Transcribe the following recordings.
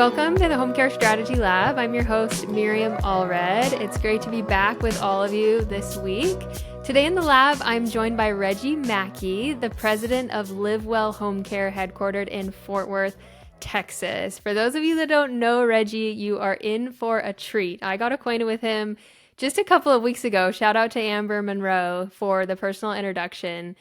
Welcome to the Home Care Strategy Lab. I'm your host, Miriam Allred. It's great to be back with all of you this week. Today in the lab, I'm joined by Reggie Mackey, the president of Live Well Home Care, headquartered in Fort Worth, Texas. For those of you that don't know Reggie, you are in for a treat. I got acquainted with him just a couple of weeks ago. Shout out to Amber Monroe for the personal introduction.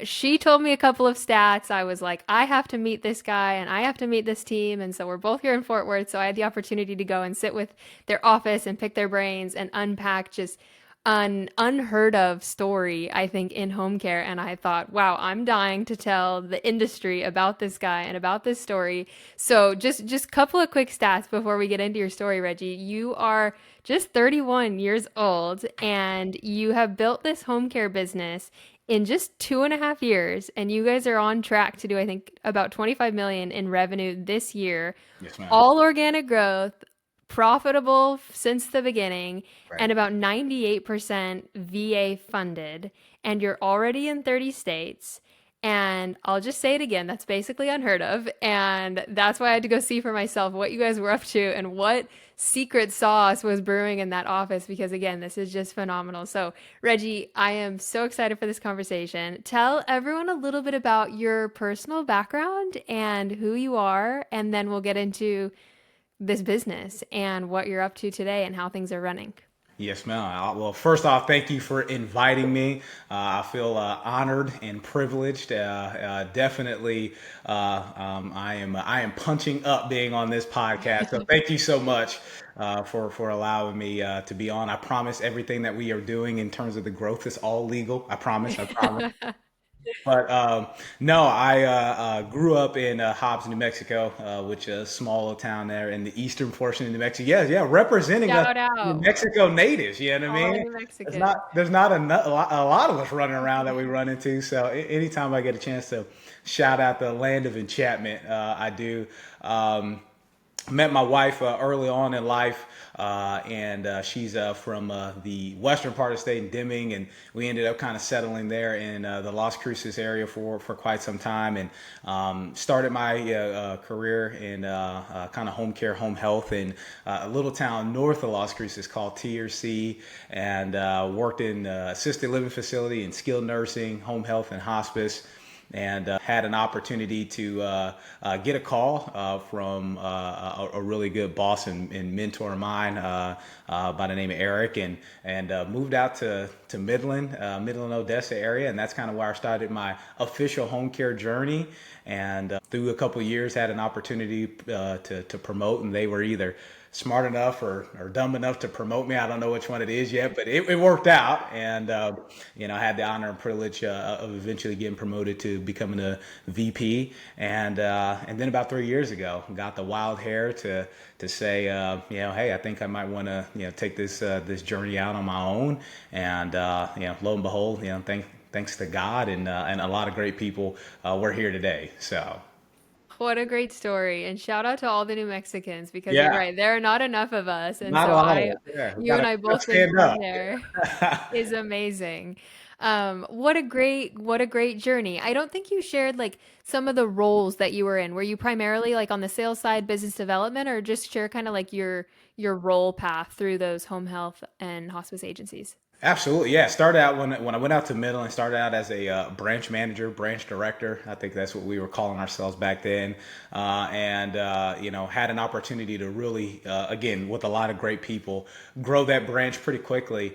She told me a couple of stats. I was like, I have to meet this guy and I have to meet this team. And so we're both here in Fort Worth. So I had the opportunity to go and sit with their office and pick their brains and unpack just an unheard of story, I think, in home care. And I thought, wow, I'm dying to tell the industry about this guy and about this story. So just a couple of quick stats before we get into your story, Reggie. You are just 31 years old and you have built this home care business in just 2.5 years, and you guys are on track to do, I think, about 25 million in revenue this year. Yes, ma'am. All organic growth, profitable since the beginning, Right. and about 98% VA funded. And you're already in 30 states. And I'll just say it again, that's basically unheard of. And that's why I had to go see for myself what you guys were up to and what secret sauce was brewing in that office, because again, this is just phenomenal. So, Reggie, I am so excited for this conversation. Tell everyone a little bit about your personal background and who you are, and then we'll get into this business and what you're up to today and how things are running. Yes, ma'am. Well, first off, thank you for inviting me. I feel honored and privileged. Definitely, I am punching up being on this podcast. So thank you so much for allowing me to be on. I promise everything that we are doing in terms of the growth is all legal. I promise. I promise. But no, I grew up in Hobbs, New Mexico, which is a small little town there in the eastern portion of New Mexico. Yeah, yeah, representing us Shout New out Mexico natives. You know what I all mean? New There's Mexicans. not there's not a lot of us running around that we run into. So anytime I get a chance to shout out the land of enchantment, I do. Met my wife early on in life, and she's from the western part of the state in Deming, and we ended up kind of settling there in the Las Cruces area for quite some time, and started my career in kind of home care, home health in a little town north of Las Cruces called TRC, and worked in assisted living facility and skilled nursing, home health, and hospice, and had an opportunity to get a call from a really good boss and mentor of mine by the name of Eric, and moved out to Midland, Odessa area, and that's kind of where I started my official home care journey. And through a couple of years, had an opportunity to promote, and they were either smart enough or dumb enough to promote me. I don't know which one it is yet, but it worked out. And, I had the honor and privilege of eventually getting promoted to becoming a VP. And then about 3 years ago, got the wild hair to say, hey, I think I might want to, take this journey out on my own. And, lo and behold, thanks to God and a lot of great people, we're here today. So. What a great story. And shout out to all the New Mexicans, because you're Yeah, right, there are not enough of us. And not a so lot of us. Yeah, we you and I gotta both being stand from up. there is amazing. What a great journey. I don't think you shared like some of the roles that you were in. Were you primarily like on the sales side, business development, or just share kind of like your role path through those home health and hospice agencies? Absolutely, yeah. Started out when I went out to Midland. Started out as a branch manager, branch director. I think that's what we were calling ourselves back then. And had an opportunity to really, again, with a lot of great people, grow that branch pretty quickly.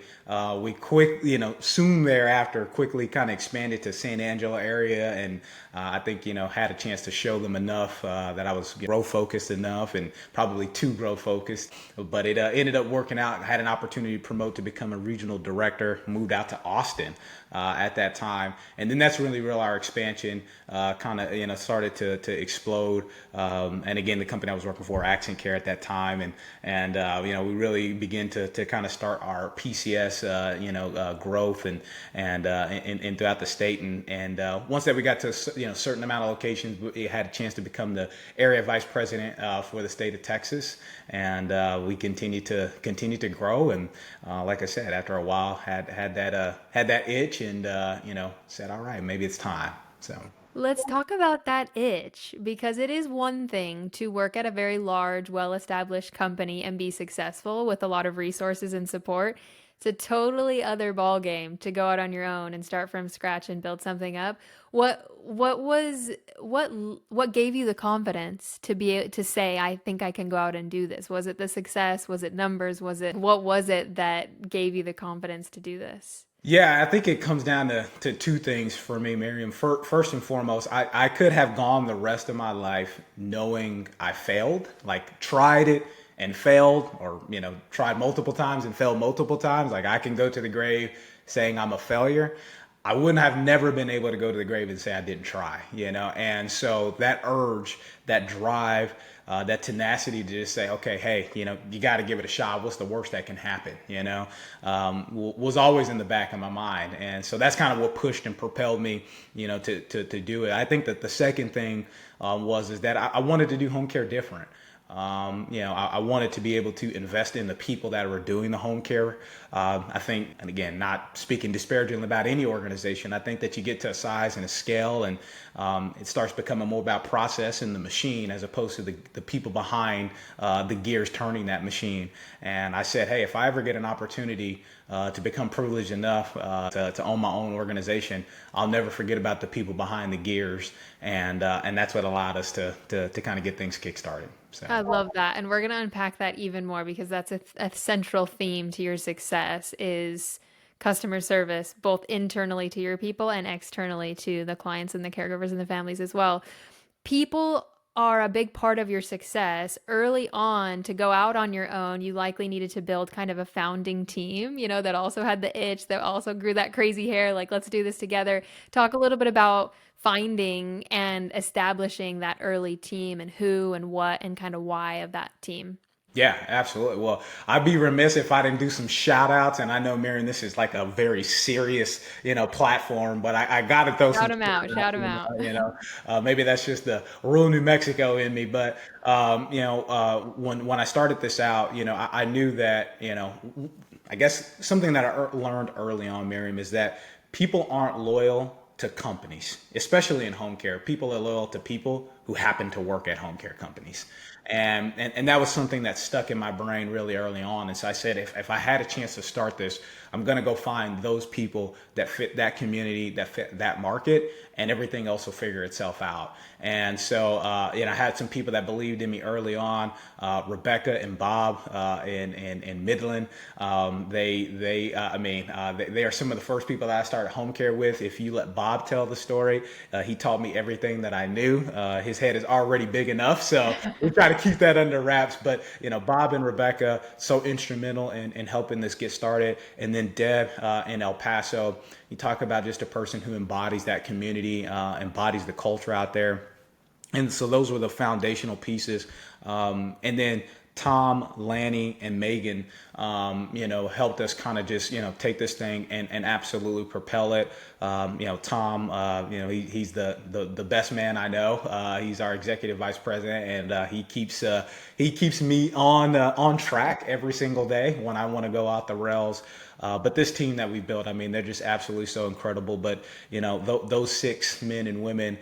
Soon thereafter, quickly kind of expanded to San Angelo area, and I think had a chance to show them enough that I was growth focused enough, and probably too growth focused. But it ended up working out. I had an opportunity to promote to become a regional director. Moved out to Austin at that time, and then that's really where our expansion kind of started to explode. And again, the company I was working for, Accent Care at that time, and we really began to kind of start our PCS growth and throughout the state, and once that we got to a certain amount of locations, we had a chance to become the area vice president for the state of Texas, and we continued to grow, and like I said, after a while had that itch, and said, all right, maybe it's time. So. Let's talk about that itch because it is one thing to work at a very large, well established company and be successful with a lot of resources and support. It's a totally other ball game to go out on your own and start from scratch and build something up. What was what gave you the confidence to be to say I think I can go out and do this? Was it the success? Was it numbers? Was it what was it that gave you the confidence to do this? Yeah, I think it comes down to two things for me, Miriam. First and foremost, I could have gone the rest of my life knowing I failed, like tried it and failed, or, tried multiple times and failed multiple times. Like I can go to the grave saying I'm a failure. I wouldn't have never been able to go to the grave and say I didn't try. And so that urge, that drive, that tenacity to just say, okay, hey, you got to give it a shot. What's the worst that can happen, was always in the back of my mind. And so that's kind of what pushed and propelled me, to do it. I think that the second thing is that I wanted to do home care different. I wanted to be able to invest in the people that were doing the home care. I think, and again, not speaking disparagingly about any organization, I think that you get to a size and a scale, and it starts becoming more about process and the machine as opposed to the people behind the gears turning that machine. And I said, hey, if I ever get an opportunity to become privileged enough to own my own organization, I'll never forget about the people behind the gears, and that's what allowed us to kind of get things kickstarted. So. I love that. And we're going to unpack that even more because that's a central theme to your success is customer service, both internally to your people and externally to the clients and the caregivers and the families as well. People are a big part of your success. Early on, to go out on your own, you likely needed to build kind of a founding team, that also had the itch, that also grew that crazy hair, like, let's do this together. Talk a little bit about finding and establishing that early team and who and what and kind of why of that team. Yeah, absolutely. Well, I'd be remiss if I didn't do some shout outs. And I know, Marion, this is like a very serious, platform, but I got to throw Shout some them out, shout them in out. maybe that's just the rural New Mexico in me. But, when I started this out, I knew that, I guess something that I learned early on, Miriam, is that people aren't loyal to companies, especially in home care. People are loyal to people who happen to work at home care companies. And that was something that stuck in my brain really early on. And so I said, if I had a chance to start this, I'm going to go find those people that fit that community, that fit that market, and everything else will figure itself out. And so, I had some people that believed in me early on, Rebecca and Bob in Midland. They are some of the first people that I started home care with. If you let Bob tell the story, he taught me everything that I knew. His head is already big enough, so we try to keep that under wraps. But Bob and Rebecca so instrumental in helping this get started, and then Deb in El Paso. You talk about just a person who embodies that community, embodies the culture out there. And so those were the foundational pieces. And then Tom, Lanny, and Megan, helped us kind of just, take this thing and absolutely propel it. Tom, he's the best man I know. He's our executive vice president, and he keeps me on track every single day when I want to go out the rails. But this team that we built, they're just absolutely so incredible. But, those 6 men and women,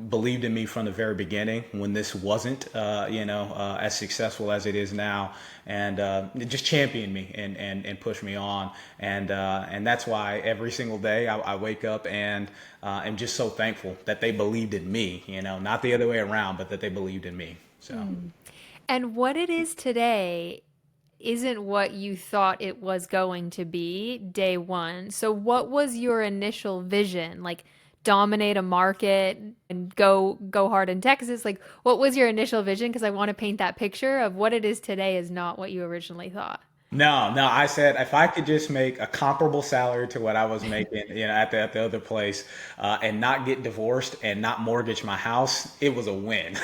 believed in me from the very beginning when this wasn't, as successful as it is now, and it just championed me and pushed me on. And that's why every single day I wake up and am just so thankful that they believed in me, not the other way around, but that they believed in me. So. And what it is today isn't what you thought it was going to be day one. So what was your initial vision? Like dominate a market and go hard in Texas? Like what was your initial vision? Because I want to paint that picture of what it is today is not what you originally thought. No. I said if I could just make a comparable salary to what I was making, at the other place, and not get divorced and not mortgage my house, it was a win.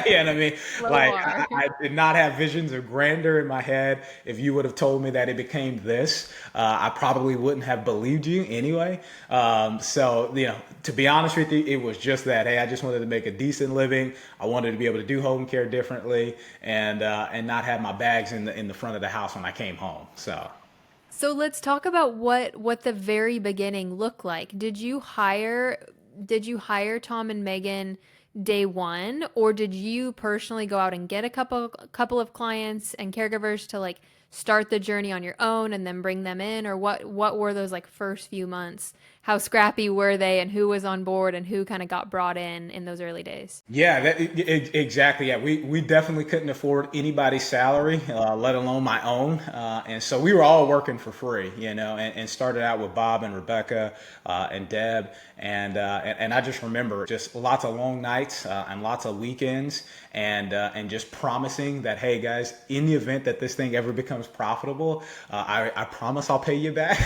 You know what I mean? Low Like bar. I did not have visions of grandeur in my head. If you would have told me that it became this, I probably wouldn't have believed you anyway. So to be honest with you, it was just that. Hey, I just wanted to make a decent living. I wanted to be able to do home care differently, and not have my bags in the front of the house when I came home. So let's talk about what the very beginning looked like. Did you hire did you hire Tom and Megan day one, or did you personally go out and get a couple of clients and caregivers to like start the journey on your own and then bring them in, or what were those like first few months? How scrappy were they, and who was on board, and who kind of got brought in those early days? Yeah, exactly. Yeah, we definitely couldn't afford anybody's salary, let alone my own. And so we were all working for free, and started out with Bob and Rebecca and Deb. And I just remember just lots of long nights and lots of weekends and just promising that, hey, guys, in the event that this thing ever becomes profitable, I promise I'll pay you back.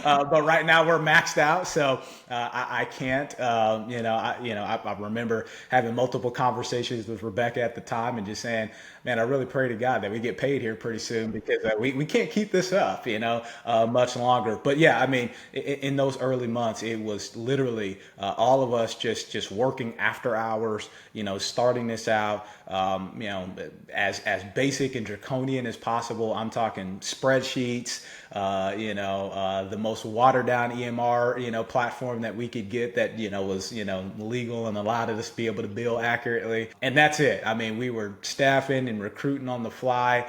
But right now we're maxed out, so I can't. I remember having multiple conversations with Rebecca at the time and just saying, man, I really pray to God that we get paid here pretty soon because we can't keep this up, much longer. But yeah, I mean, in those early months, it was literally all of us just working after hours, starting this out, as basic and draconian as possible. I'm talking spreadsheets, the most watered down EMR, platform that we could get that, was, legal and allowed us to be able to bill accurately. And that's it. I mean, we were staffing and recruiting on the fly.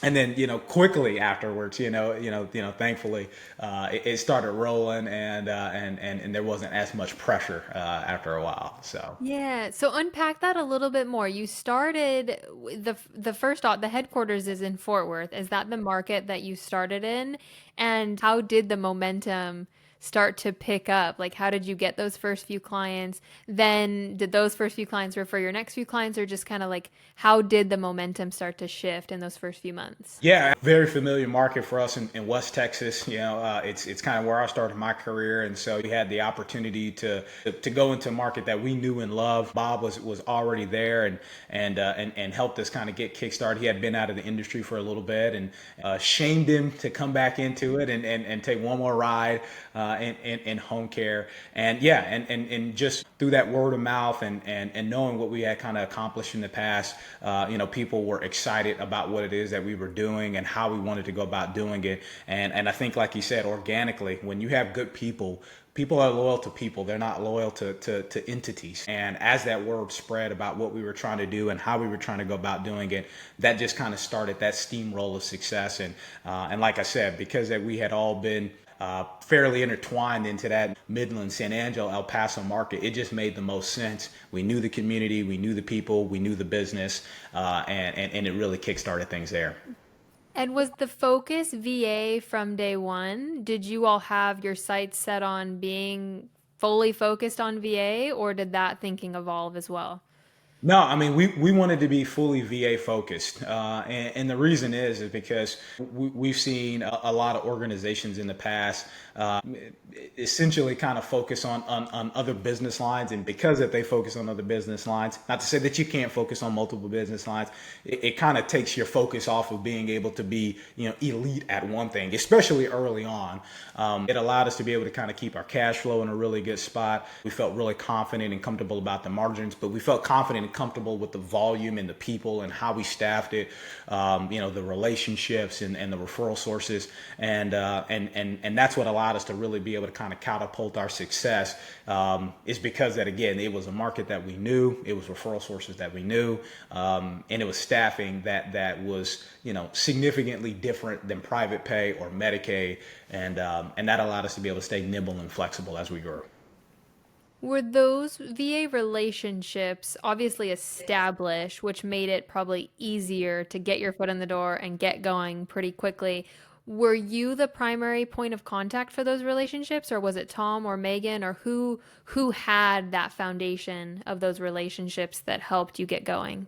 And then, quickly afterwards, thankfully, it started rolling and there wasn't as much pressure, after a while. So. Yeah, so unpack that a little bit more. You started the first off, the headquarters is in Fort Worth. Is that the market that you started in? And how did the momentum start to pick up? Like, how did you get those first few clients? Then did those first few clients refer your next few clients, or just kind of like how did the momentum start to shift in those first few months? Yeah, very familiar market for us in West Texas. It's kind of where I started my career, and so we had the opportunity to go into a market that we knew and loved. Bob was already there and helped us kind of get kickstarted. He had been out of the industry for a little bit and shamed him to come back into it and take one more ride in home care. And yeah, and just through that word of mouth and knowing what we had kind of accomplished in the past, people were excited about what it is that we were doing and how we wanted to go about doing it. And I think, like you said, organically, when you have good people, people are loyal to people. They're not loyal to entities. And as that word spread about what we were trying to do and how we were trying to go about doing it, that just kind of started that steamroll of success. And like I said, because that we had all been fairly intertwined into that Midland, San Angelo, El Paso market, it just made the most sense. We knew the community, we knew the people, we knew the business, and it really kickstarted things there. And was the focus VA from day one? Did you all have your sights set on being fully focused on VA, or did that thinking evolve as well? No, I mean, we wanted to be fully VA focused. And the reason is because we've seen a lot of organizations in the past essentially kind of focus on other business lines. And because that they focus on other business lines, not to say that you can't focus on multiple business lines, it kind of takes your focus off of being able to be, elite at one thing, especially early on. It allowed us to be able to kind of keep our cash flow in a really good spot. We felt really confident and comfortable about the margins, but we felt confident and comfortable with the volume and the people and how we staffed it, the relationships and the referral sources. And that's what allowed us to really be able to kind of catapult our success, is because that, again, it was a market that we knew, it was referral sources that we knew, and it was staffing that was, significantly different than private pay or Medicaid. And that allowed us to be able to stay nimble and flexible as we grew. Were those VA relationships obviously established, which made it probably easier to get your foot in the door and get going pretty quickly? Were you the primary point of contact for those relationships, or was it Tom or Megan, or who had that foundation of those relationships that helped you get going?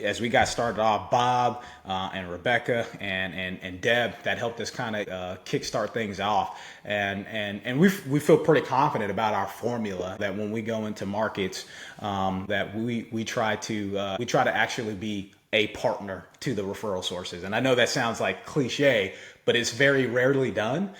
As we got started off, Bob and Rebecca and Deb, that helped us kind of kickstart things off, and we feel pretty confident about our formula that when we go into markets, that we try to actually be a partner to the referral sources. And I know that sounds like cliche, but it's very rarely done.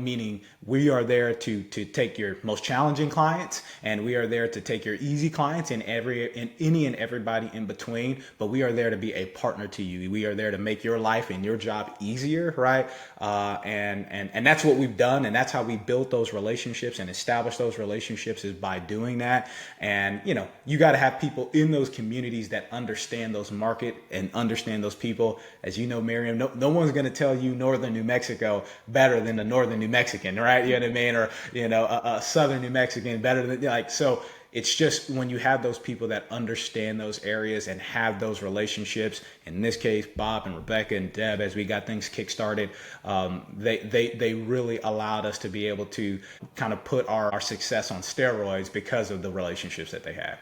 Meaning we are there to take your most challenging clients, and we are there to take your easy clients and any and everybody in between. But we are there to be a partner to you. We are there to make your life and your job easier, right? And that's what we've done, and that's how we built those relationships and established those relationships, is by doing that. And you got to have people in those communities that understand those market and understand those people. As you know, Miriam, no one's going to tell you northern New Mexico better than a northern New Mexican, right? You know what I mean? Or a southern New Mexican better than, like, so it's just when you have those people that understand those areas and have those relationships. In this case, Bob and Rebecca and Deb, as we got things kickstarted, they really allowed us to be able to kind of put our success on steroids because of the relationships that they had.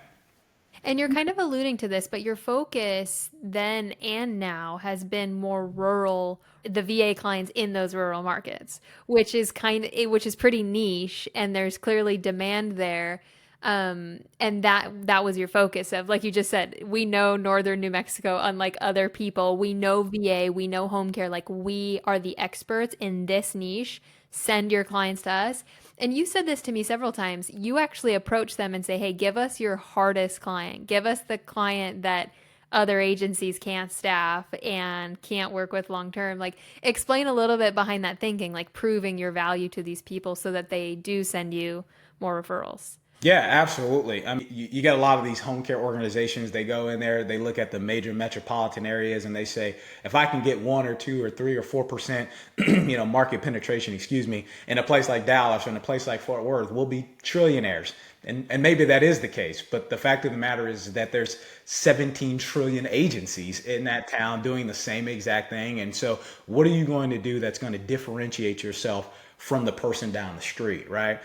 And you're kind of alluding to this, but your focus then and now has been more rural, the VA clients in those rural markets, which is pretty niche, and there's clearly demand there. And that was your focus of, like you just said, we know northern New Mexico, unlike other people. We know VA, we know home care, like we are the experts in this niche. Send your clients to us. And you said this to me several times. You actually approach them and say, hey, give us your hardest client. Give us the client that other agencies can't staff and can't work with long term. Like, explain a little bit behind that thinking, like proving your value to these people so that they do send you more referrals. Yeah, absolutely. I mean, you get a lot of these home care organizations. They go in there, they look at the major metropolitan areas, and they say, if I can get 1 or 2 or 3 or 4%, market penetration, excuse me, in a place like Dallas or in a place like Fort Worth, we'll be trillionaires. And maybe that is the case, but the fact of the matter is that there's 17 trillion agencies in that town doing the same exact thing. And so what are you going to do that's going to differentiate yourself from the person down the street, right?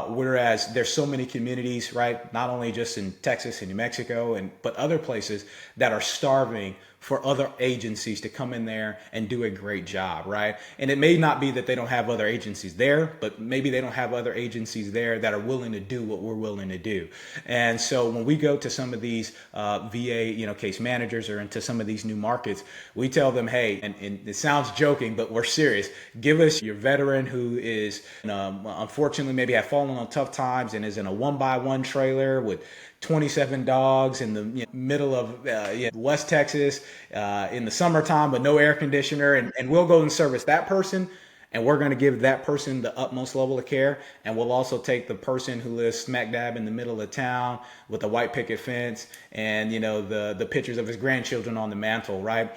Whereas there's so many communities, right, not only just in Texas and New Mexico, but other places that are starving for other agencies to come in there and do a great job, right? And it may not be that they don't have other agencies there, but maybe they don't have other agencies there that are willing to do what we're willing to do. And so when we go to some of these VA, case managers, or into some of these new markets, we tell them, hey, and it sounds joking, but we're serious. Give us your veteran who is, unfortunately, maybe have fallen on tough times and is in a 1x1 trailer with 27 dogs in the middle of West Texas in the summertime with no air conditioner, and we'll go and service that person, and we're going to give that person the utmost level of care. And we'll also take the person who lives smack dab in the middle of town with a white picket fence and the pictures of his grandchildren on the mantle, right?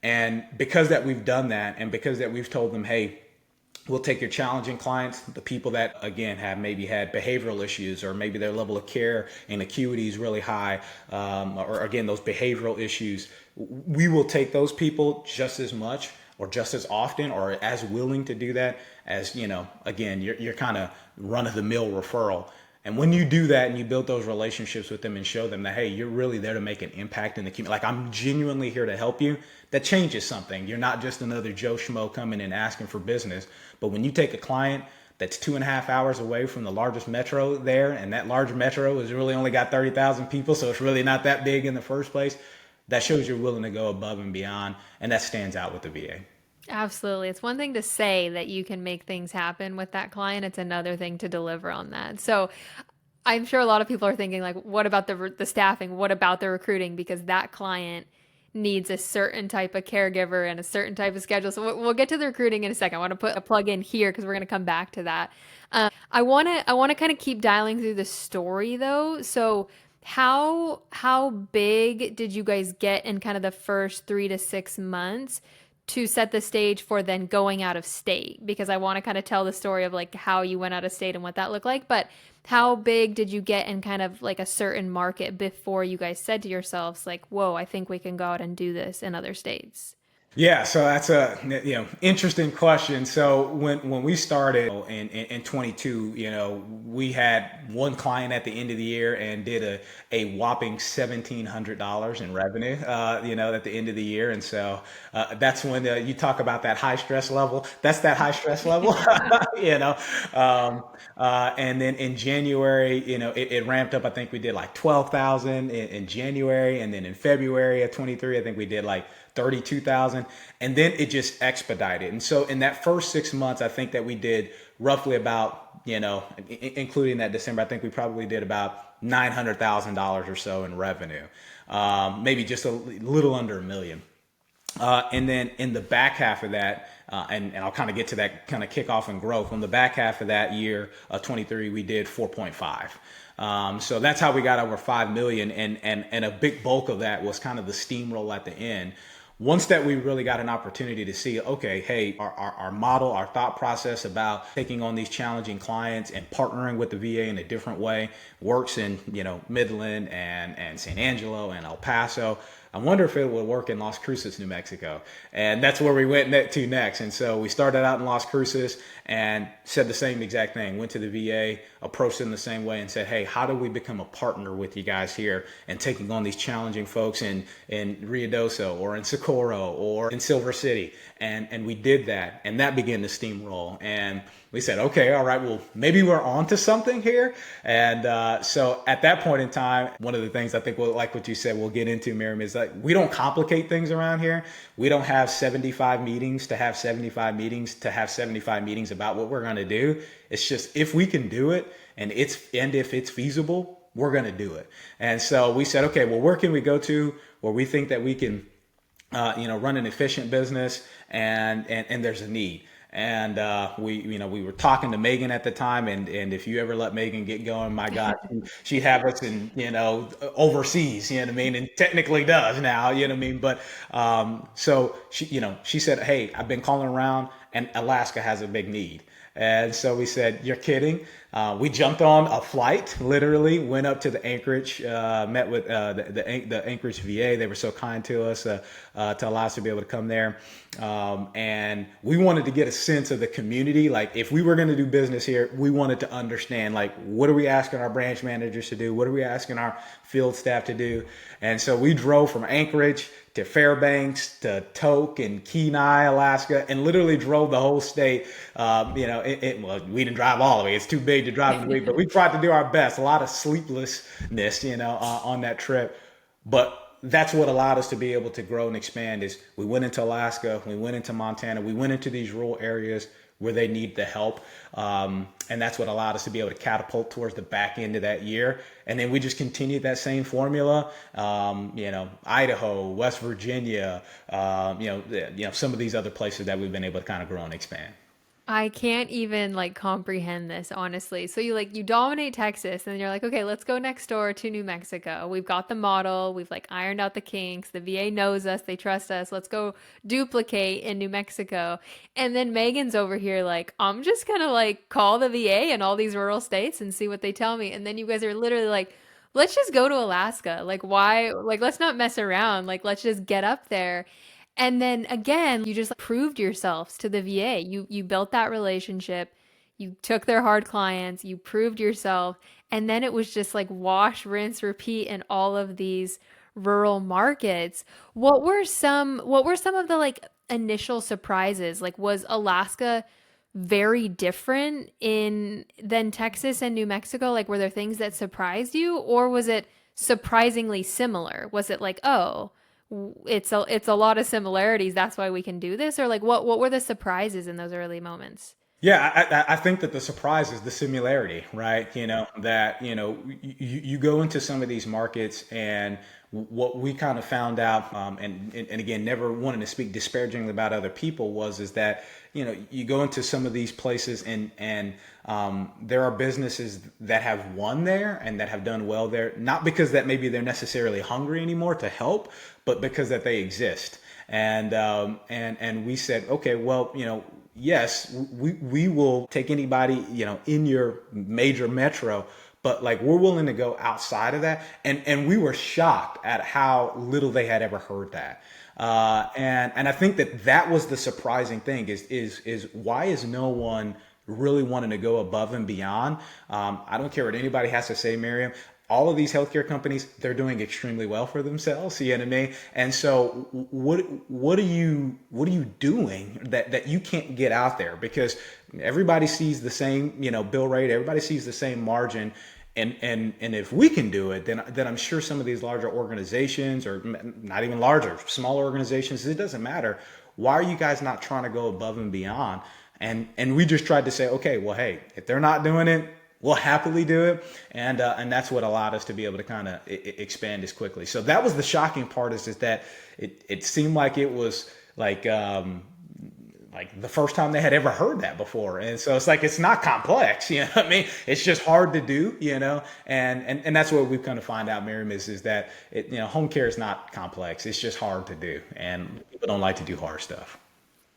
And because that we've done that, and because that we've told them, hey, we'll take your challenging clients, the people that, again, have maybe had behavioral issues, or maybe their level of care and acuity is really high, or again, those behavioral issues. We will take those people just as much or just as often or as willing to do that as, again, you're kind of run-of-the-mill referral. And when you do that and you build those relationships with them and show them that, hey, you're really there to make an impact in the community, like I'm genuinely here to help you, that changes something. You're not just another Joe Schmo coming and asking for business. But when you take a client that's 2.5 hours away from the largest metro there, and that large metro has really only got 30,000 people, so it's really not that big in the first place, that shows you're willing to go above and beyond, and that stands out with the VA. Absolutely. It's one thing to say that you can make things happen with that client. It's another thing to deliver on that. So I'm sure a lot of people are thinking, like, what about the staffing? What about the recruiting? Because that client needs a certain type of caregiver and a certain type of schedule. So we'll get to the recruiting in a second. I want to put a plug in here because we're going to come back to that. I want to kind of keep dialing through the story though. So how big did you guys get in kind of the first 3 to 6 months to set the stage for then going out of state? Because I want to kind of tell the story of like how you went out of state and what that looked like. But how big did you get in kind of like a certain market before you guys said to yourselves, like, whoa, I think we can go out and do this in other states? Yeah, so that's a interesting question. So when we started in 22, we had one client at the end of the year and did a whopping $1,700 in revenue, at the end of the year. And so that's when you talk about that high stress level. That's that high stress level, and then in January, it ramped up. I think we did like 12,000 in January, and then in February of 23, I think we did like 32,000, and then it just expedited. And so in that first 6 months, I think that we did roughly about, including that December, I think we probably did about $900,000 or so in revenue, maybe just a little under $1 million. And then in the back half of that, and I'll kind of get to that kind of kickoff and growth. On the back half of that year, 23, we did 4.5. So that's how we got over 5 million. And a big bulk of that was kind of the steamroll at the end. Once that we really got an opportunity to see, okay, hey, our model, our thought process about taking on these challenging clients and partnering with the VA in a different way works in, Midland and San Angelo and El Paso. I wonder if it would work in Las Cruces, New Mexico. And that's where we went to next. And so we started out in Las Cruces and said the same exact thing. Went to the VA, approached them the same way and said, hey, how do we become a partner with you guys here and taking on these challenging folks in Ruidoso or in Socorro or in Silver City? And we did that. And that began to steamroll. And we said, okay, all right, well, maybe we're on to something here. And so at that point in time, one of the things I think, like what you said, we'll get into, Miriam, is like we don't complicate things around here. We don't have 75 meetings to have 75 meetings to have 75 meetings about what we're going to do. It's just if we can do it and if it's feasible, we're going to do it. And so we said, okay, well, where can we go to where we think that we can, run an efficient business and there's a need. And we were talking to Megan at the time, and if you ever let Megan get going, my God, she'd have us in overseas, and technically does now, But so she said, hey, I've been calling around, and Alaska has a big need. And so we said, you're kidding. We jumped on a flight, literally went up to the Anchorage, met with the Anchorage VA. They were so kind to us to allow us to be able to come there. And we wanted to get a sense of the community. Like if we were going to do business here, we wanted to understand, like, what are we asking our branch managers to do? What are we asking our field staff to do? And so we drove from Anchorage to Fairbanks to Tok and Kenai, Alaska, and literally drove the whole state. Well, we didn't drive all of it. It's too big to drive in the week, but we tried to do our best. A lot of sleeplessness, on that trip. But that's what allowed us to be able to grow and expand is we went into Alaska, we went into Montana, we went into these rural areas where they need the help. And that's what allowed us to be able to catapult towards the back end of that year. And then we just continued that same formula, Idaho, West Virginia, some of these other places that we've been able to kind of grow and expand. I can't even comprehend this, honestly. So you dominate Texas and then you're like, okay, let's go next door to New Mexico. We've got the model. We've ironed out the kinks. The VA knows us. They trust us. Let's go duplicate in New Mexico. And then Megan's over here I'm just going to call the VA in all these rural states and see what they tell me. And then you guys are literally let's just go to Alaska. Why? Let's not mess around. Let's just get up there. And then again, you just proved yourselves to the VA. You built that relationship. You took their hard clients. You proved yourself. And then it was just wash, rinse, repeat in all of these rural markets. What were some of the initial surprises? Was Alaska very different than Texas and New Mexico? Were there things that surprised you, or was it surprisingly similar? Was it oh, it's a lot of similarities, that's why we can do this? Or what were the surprises in those early moments? Yeah, I think that the surprise is the similarity, right? That, you go into some of these markets, and what we kind of found out, and again, never wanting to speak disparagingly about other people, is that, you go into some of these places and there are businesses that have won there and that have done well there, not because that maybe they're necessarily hungry anymore to help, but because that they exist. And we said, okay, well, yes, we will take anybody, in your major metro, but we're willing to go outside of that. And we were shocked at how little they had ever heard that. And I think that was the surprising thing is why is no one really wanting to go above and beyond? I don't care what anybody has to say, Miriam. All of these healthcare companies, they're doing extremely well for themselves. You know what I mean? And so what are you doing that you can't get out there? Because everybody sees the same, bill rate, everybody sees the same margin. And if we can do it, then I'm sure some of these larger organizations, or not even larger, smaller organizations, it doesn't matter. Why are you guys not trying to go above and beyond? And we just tried to say, okay, well, hey, if they're not doing it, we'll happily do it. And that's what allowed us to be able to kind of expand as quickly. So that was the shocking part, is that it seemed like it was like the first time they had ever heard that before. And so it's like, it's not complex, you know what I mean? It's just hard to do, you know? And that's what we've come to find out, Miriam, is that home care is not complex. It's just hard to do. And people don't like to do hard stuff.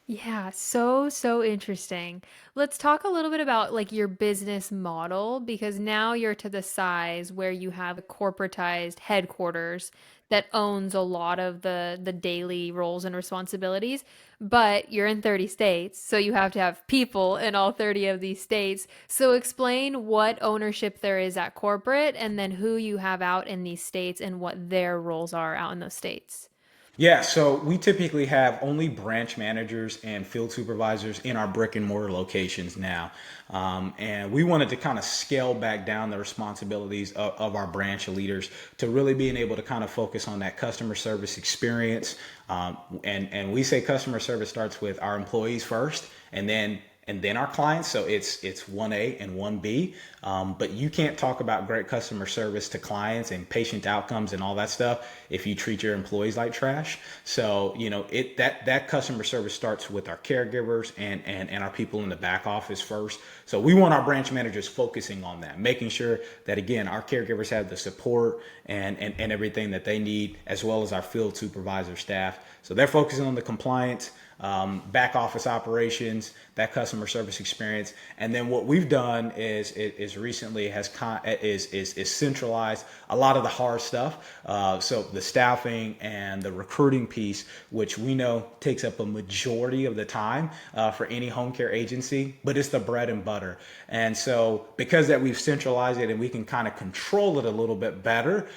Yeah, so interesting. Let's talk a little bit about like your business model, because now you're to the size where you have a corporatized headquarters that owns a lot of the daily roles and responsibilities, but you're in 30 states, so you have to have people in all 30 of these states. So explain what ownership there is at corporate, and then who you have out in these states and what their roles are out in those states. Yeah, so we typically have only branch managers and field supervisors in our brick and mortar locations now. And we wanted to kind of scale back down the responsibilities of our branch leaders to really being able to kind of focus on that customer service experience. And we say customer service starts with our employees first, and then our clients. So it's 1A and 1B. But you can't talk about great customer service to clients and patient outcomes and all that stuff if you treat your employees like trash. So, that customer service starts with our caregivers and our people in the back office first. So we want our branch managers focusing on that, making sure that, again, our caregivers have the support and everything that they need, as well as our field supervisor staff. So they're focusing on the compliance, back office operations, that customer service experience. And then what we've done is recently is centralized a lot of the hard stuff. So the staffing and the recruiting piece, which we know takes up a majority of the time for any home care agency, but it's the bread and butter. And so because that we've centralized it and we can kind of control it a little bit better,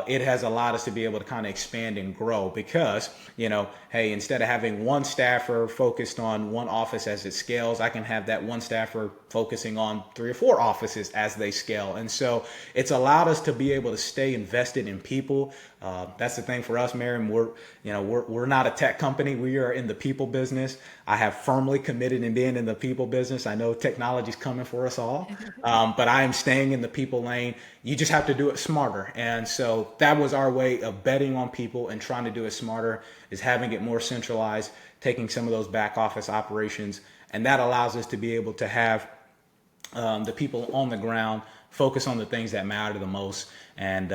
it has allowed us to be able to kind of expand and grow because, hey, instead of having one staffer focused on one office as it scales, I can have that one staffer focusing on 3 or 4 offices as they scale. And so it's allowed us to be able to stay invested in people. That's the thing for us, Miriam. We're not a tech company. We are in the people business. I have firmly committed in being in the people business. I know technology's coming for us all, but I am staying in the people lane. You just have to do it smarter. And so that was our way of betting on people and trying to do it smarter, is having it more centralized, taking some of those back office operations. And that allows us to be able to have the people on the ground focus on the things that matter the most, and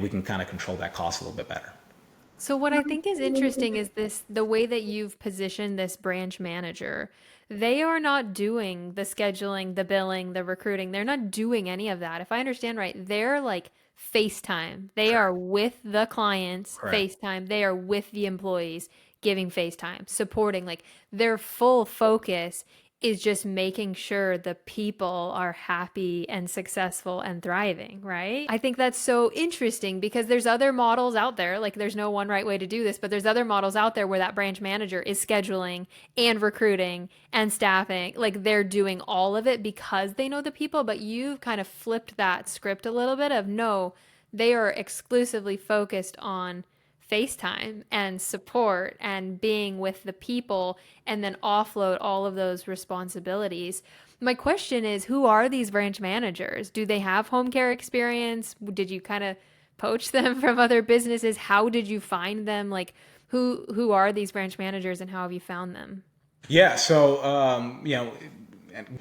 we can kind of control that cost a little bit better. So what I think is interesting is the way that you've positioned this branch manager. They are not doing the scheduling, the billing, the recruiting. They're not doing any of that. If I understand right, they're like FaceTime. They are with the clients, Correct. FaceTime. They are with the employees, giving FaceTime, supporting. Like their full focus is just making sure the people are happy and successful and thriving, right? I think that's so interesting because there's other models out there. Like there's no one right way to do this, but there's other models out there where that branch manager is scheduling and recruiting and staffing. Like they're doing all of it because they know the people, but you've kind of flipped that script a little bit of no, they are exclusively focused on FaceTime and support and being with the people, and then offload all of those responsibilities. My question is, who are these branch managers? Do they have home care experience? Did you kind of poach them from other businesses? How did you find them? Like who are these branch managers and how have you found them? Yeah. So,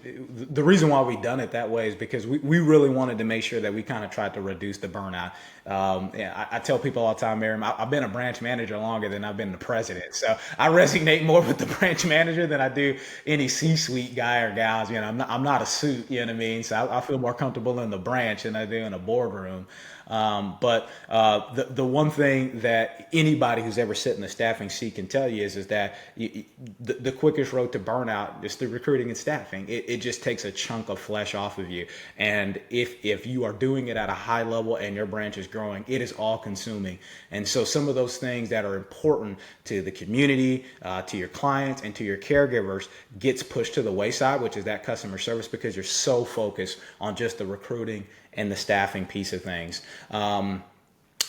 the reason why we done it that way is because we really wanted to make sure that we kind of tried to reduce the burnout. I tell people all the time, Miriam, I've been a branch manager longer than I've been the president. So I resonate more with the branch manager than I do any C-suite guy or gals. I'm not a suit, you know what I mean? So I feel more comfortable in the branch than I do in a boardroom. But the one thing that anybody who's ever sit in the staffing seat can tell you is that the quickest road to burnout is through recruiting and staffing. It just takes a chunk of flesh off of you. And if you are doing it at a high level and your branch is growing, it is all consuming. And so some of those things that are important to the community, to your clients and to your caregivers gets pushed to the wayside, which is that customer service, because you're so focused on just the recruiting and the staffing piece of things.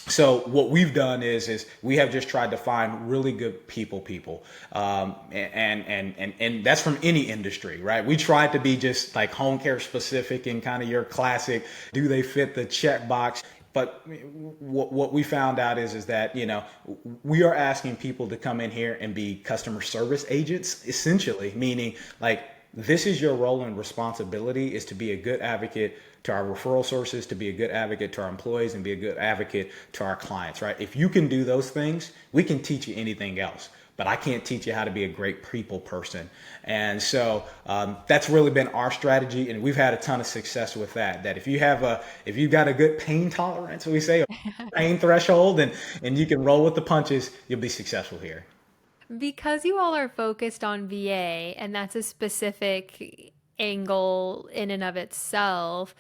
So what we've done is we have just tried to find really good people, and that's from any industry, right? We tried to be just like home care specific and kind of your classic, do they fit the checkbox? But what we found out is that, we are asking people to come in here and be customer service agents, essentially, meaning like this is your role and responsibility is to be a good advocate to our referral sources, to be a good advocate to our employees, and be a good advocate to our clients, right? If you can do those things, we can teach you anything else. But I can't teach you how to be a great people person. And so that's really been our strategy, and we've had a ton of success with that. That if you've got a good pain tolerance, we say, a pain threshold, and you can roll with the punches, you'll be successful here. Because you all are focused on VA and that's a specific angle in and of itself,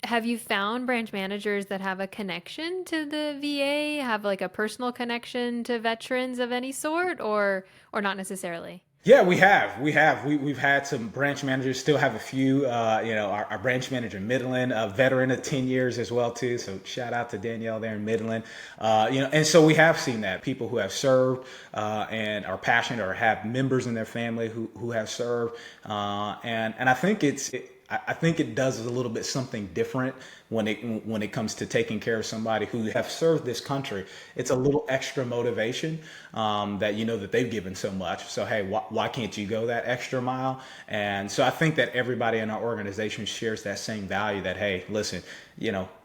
have you found branch managers that have a connection to the VA, have like a personal connection to veterans of any sort, or not necessarily? Yeah, we have. We've had some branch managers, still have a few. Our branch manager in Midland, a veteran of 10 years as well, too. So shout out to Danielle there in Midland. And so we have seen that. People who have served and are passionate or have members in their family who have served. And I think I think it does a little bit something different when it comes to taking care of somebody who have served this country. It's a little extra motivation that that they've given so much. So hey, why can't you go that extra mile? And so I think that everybody in our organization shares that same value. That hey, listen,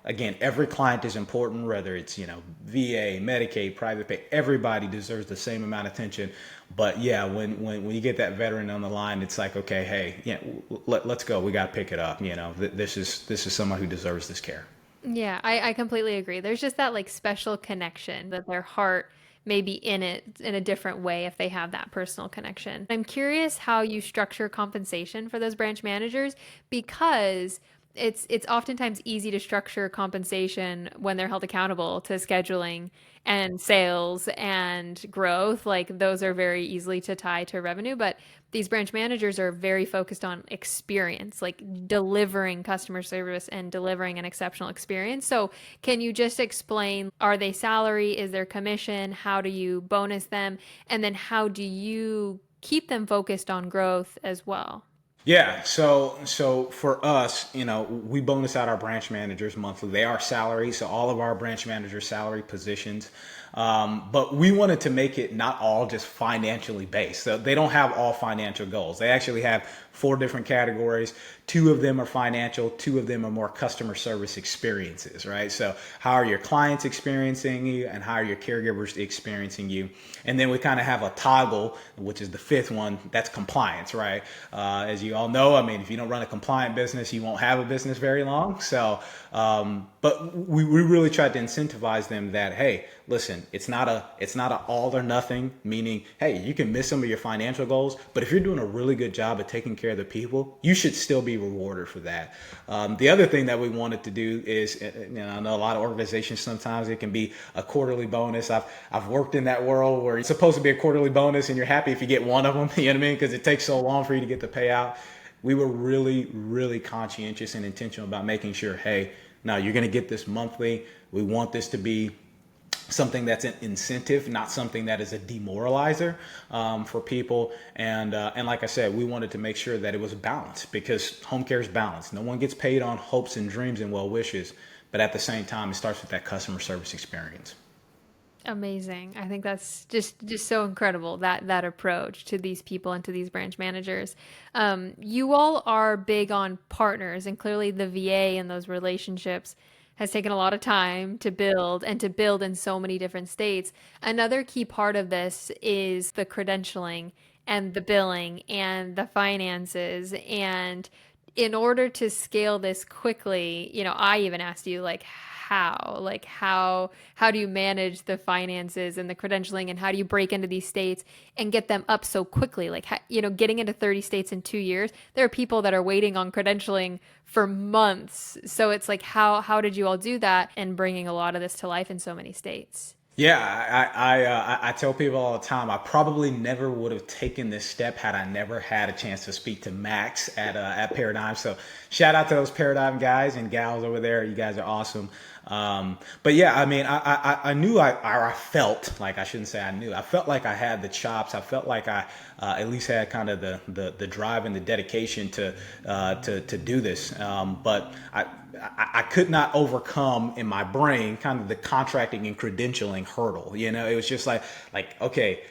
again, every client is important, whether it's VA, Medicaid, private pay. Everybody deserves the same amount of attention. But yeah, when you get that veteran on the line, it's like, okay, hey, let's go. We got to pick it up. This is someone who deserves this care. Yeah, I completely agree. There's just that like special connection that their heart may be in it in a different way if they have that personal connection. I'm curious how you structure compensation for those branch managers because it's oftentimes easy to structure compensation when they're held accountable to scheduling and sales and growth. Like those are very easily to tie to revenue, but these branch managers are very focused on experience, like delivering customer service and delivering an exceptional experience. So, can you just explain, are they salary? Is there commission? How do you bonus them? And then how do you keep them focused on growth as well? Yeah, so for us, we bonus out our branch managers monthly. They are salary, so all of our branch managers salary positions. But we wanted to make it not all just financially based. So they don't have all financial goals. They actually have 4 different categories. 2 of them are financial, 2 of them are more customer service experiences, right? So how are your clients experiencing you and how are your caregivers experiencing you? And then we kind of have a toggle, which is the 5th one, that's compliance, right? As you all know, I mean, if you don't run a compliant business, you won't have a business very long. So, but we really tried to incentivize them that, hey, listen, it's not a all or nothing, meaning, hey, you can miss some of your financial goals, but if you're doing a really good job at taking care of the people, you should still be rewarded for that. The other thing that we wanted to do is, I know a lot of organizations, sometimes it can be a quarterly bonus. I've worked in that world where it's supposed to be a quarterly bonus and you're happy if you get one of them, you know what I mean? Because it takes so long for you to get the payout. We were really, really conscientious and intentional about making sure, hey, now you're going to get this monthly. We want this to be something that's an incentive, not something that is a demoralizer for people. And like I said, we wanted to make sure that it was balanced because home care is balanced. No one gets paid on hopes and dreams and well wishes, but at the same time, it starts with that customer service experience. Amazing. I think that's just so incredible that approach to these people and to these branch managers. You all are big on partners, and clearly the VA and those relationships has taken a lot of time to build and to build in so many different states. Another key part of this is the credentialing and the billing and the finances. And in order to scale this quickly, I even asked you how do you manage the finances and the credentialing and how do you break into these states and get them up so quickly? Like, getting into 30 states in 2 years, there are people that are waiting on credentialing for months. So it's like, how did you all do that and bringing a lot of this to life in so many states? Yeah, I tell people all the time, I probably never would have taken this step had I never had a chance to speak to Max at Paradigm. So shout out to those Paradigm guys and gals over there. You guys are awesome. But yeah, I mean, I knew I felt like, I shouldn't say I knew, I felt like I had the chops. I felt like I at least had kind of the drive and the dedication to do this. But I could not overcome in my brain kind of the contracting and credentialing hurdle. You know, it was just like, okay,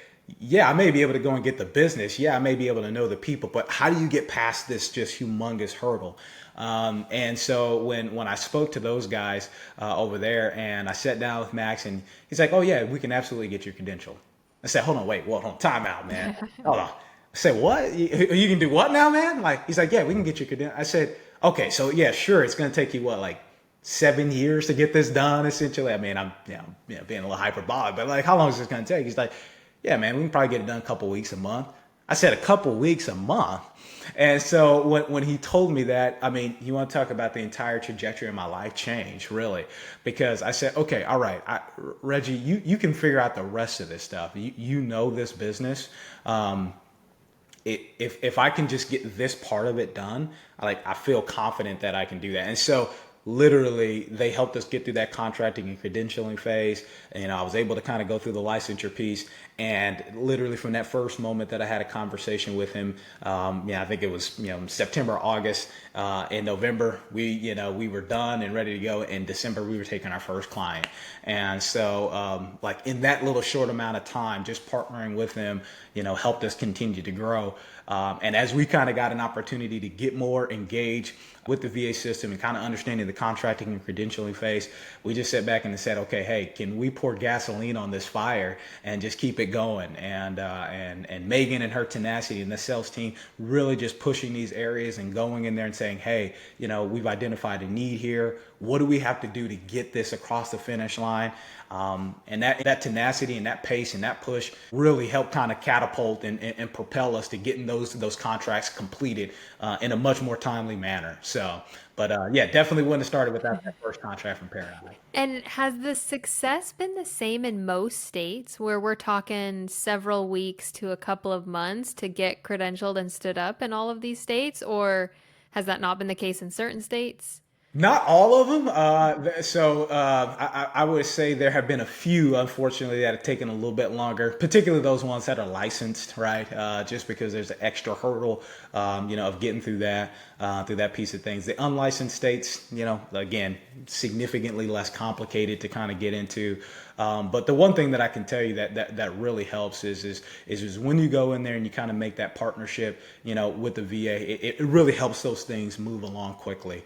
yeah, I may be able to go and get the business. Yeah, I may be able to know the people, but how do you get past this just humongous hurdle? And so when I spoke to those guys over there, and I sat down with Max, and he's like, "Oh yeah, we can absolutely get your credential." I said, "Hold on, wait, what? Hold on, time out, man. Hold on." I said, "What? You can do what now, man?" Like, he's like, "Yeah, we can get your credential." I said, "Okay, so yeah, sure, it's gonna take you what, like 7 years to get this done, essentially." I mean, I'm being a little hyperbolic, but like, how long is this gonna take? He's like, "Yeah, man, we can probably get it done a couple weeks, a month." I said, "A couple weeks, a month?" And so when he told me that, I mean, you want to talk about the entire trajectory of my life change, really, because I said, okay, all right, Reggie, you can figure out the rest of this stuff. You know this business. If I can just get this part of it done, I feel confident that I can do that. And so literally they helped us get through that contracting and credentialing phase. And I was able to kind of go through the licensure piece. And literally from that first moment that I had a conversation with him, I think it was, September, August, in November, we were done and ready to go. In December, we were taking our first client. And so, like in that little short amount of time, just partnering with him, helped us continue to grow. And as we kind of got an opportunity to get more engaged with the VA system and kind of understanding the contracting and credentialing phase, we just sat back and said, okay, hey, can we pour gasoline on this fire and just keep it going? And Megan and her tenacity and the sales team really just pushing these areas and going in there and saying, hey, we've identified a need here. What do we have to do to get this across the finish line? And that tenacity and that pace and that push really helped kind of catapult and propel us to getting those contracts completed in a much more timely manner. So, but yeah, definitely wouldn't have started without that first contract from Paradigm. And has the success been the same in most states where we're talking several weeks to a couple of months to get credentialed and stood up in all of these states? Or has that not been the case in certain states? Not all of them. I would say there have been a few, unfortunately, that have taken a little bit longer, particularly those ones that are licensed, right? Just because there's an extra hurdle, of getting through that piece of things. The unlicensed states, again, significantly less complicated to kind of get into. But the one thing that I can tell you that really helps is when you go in there and you kind of make that partnership, with the VA, it really helps those things move along quickly.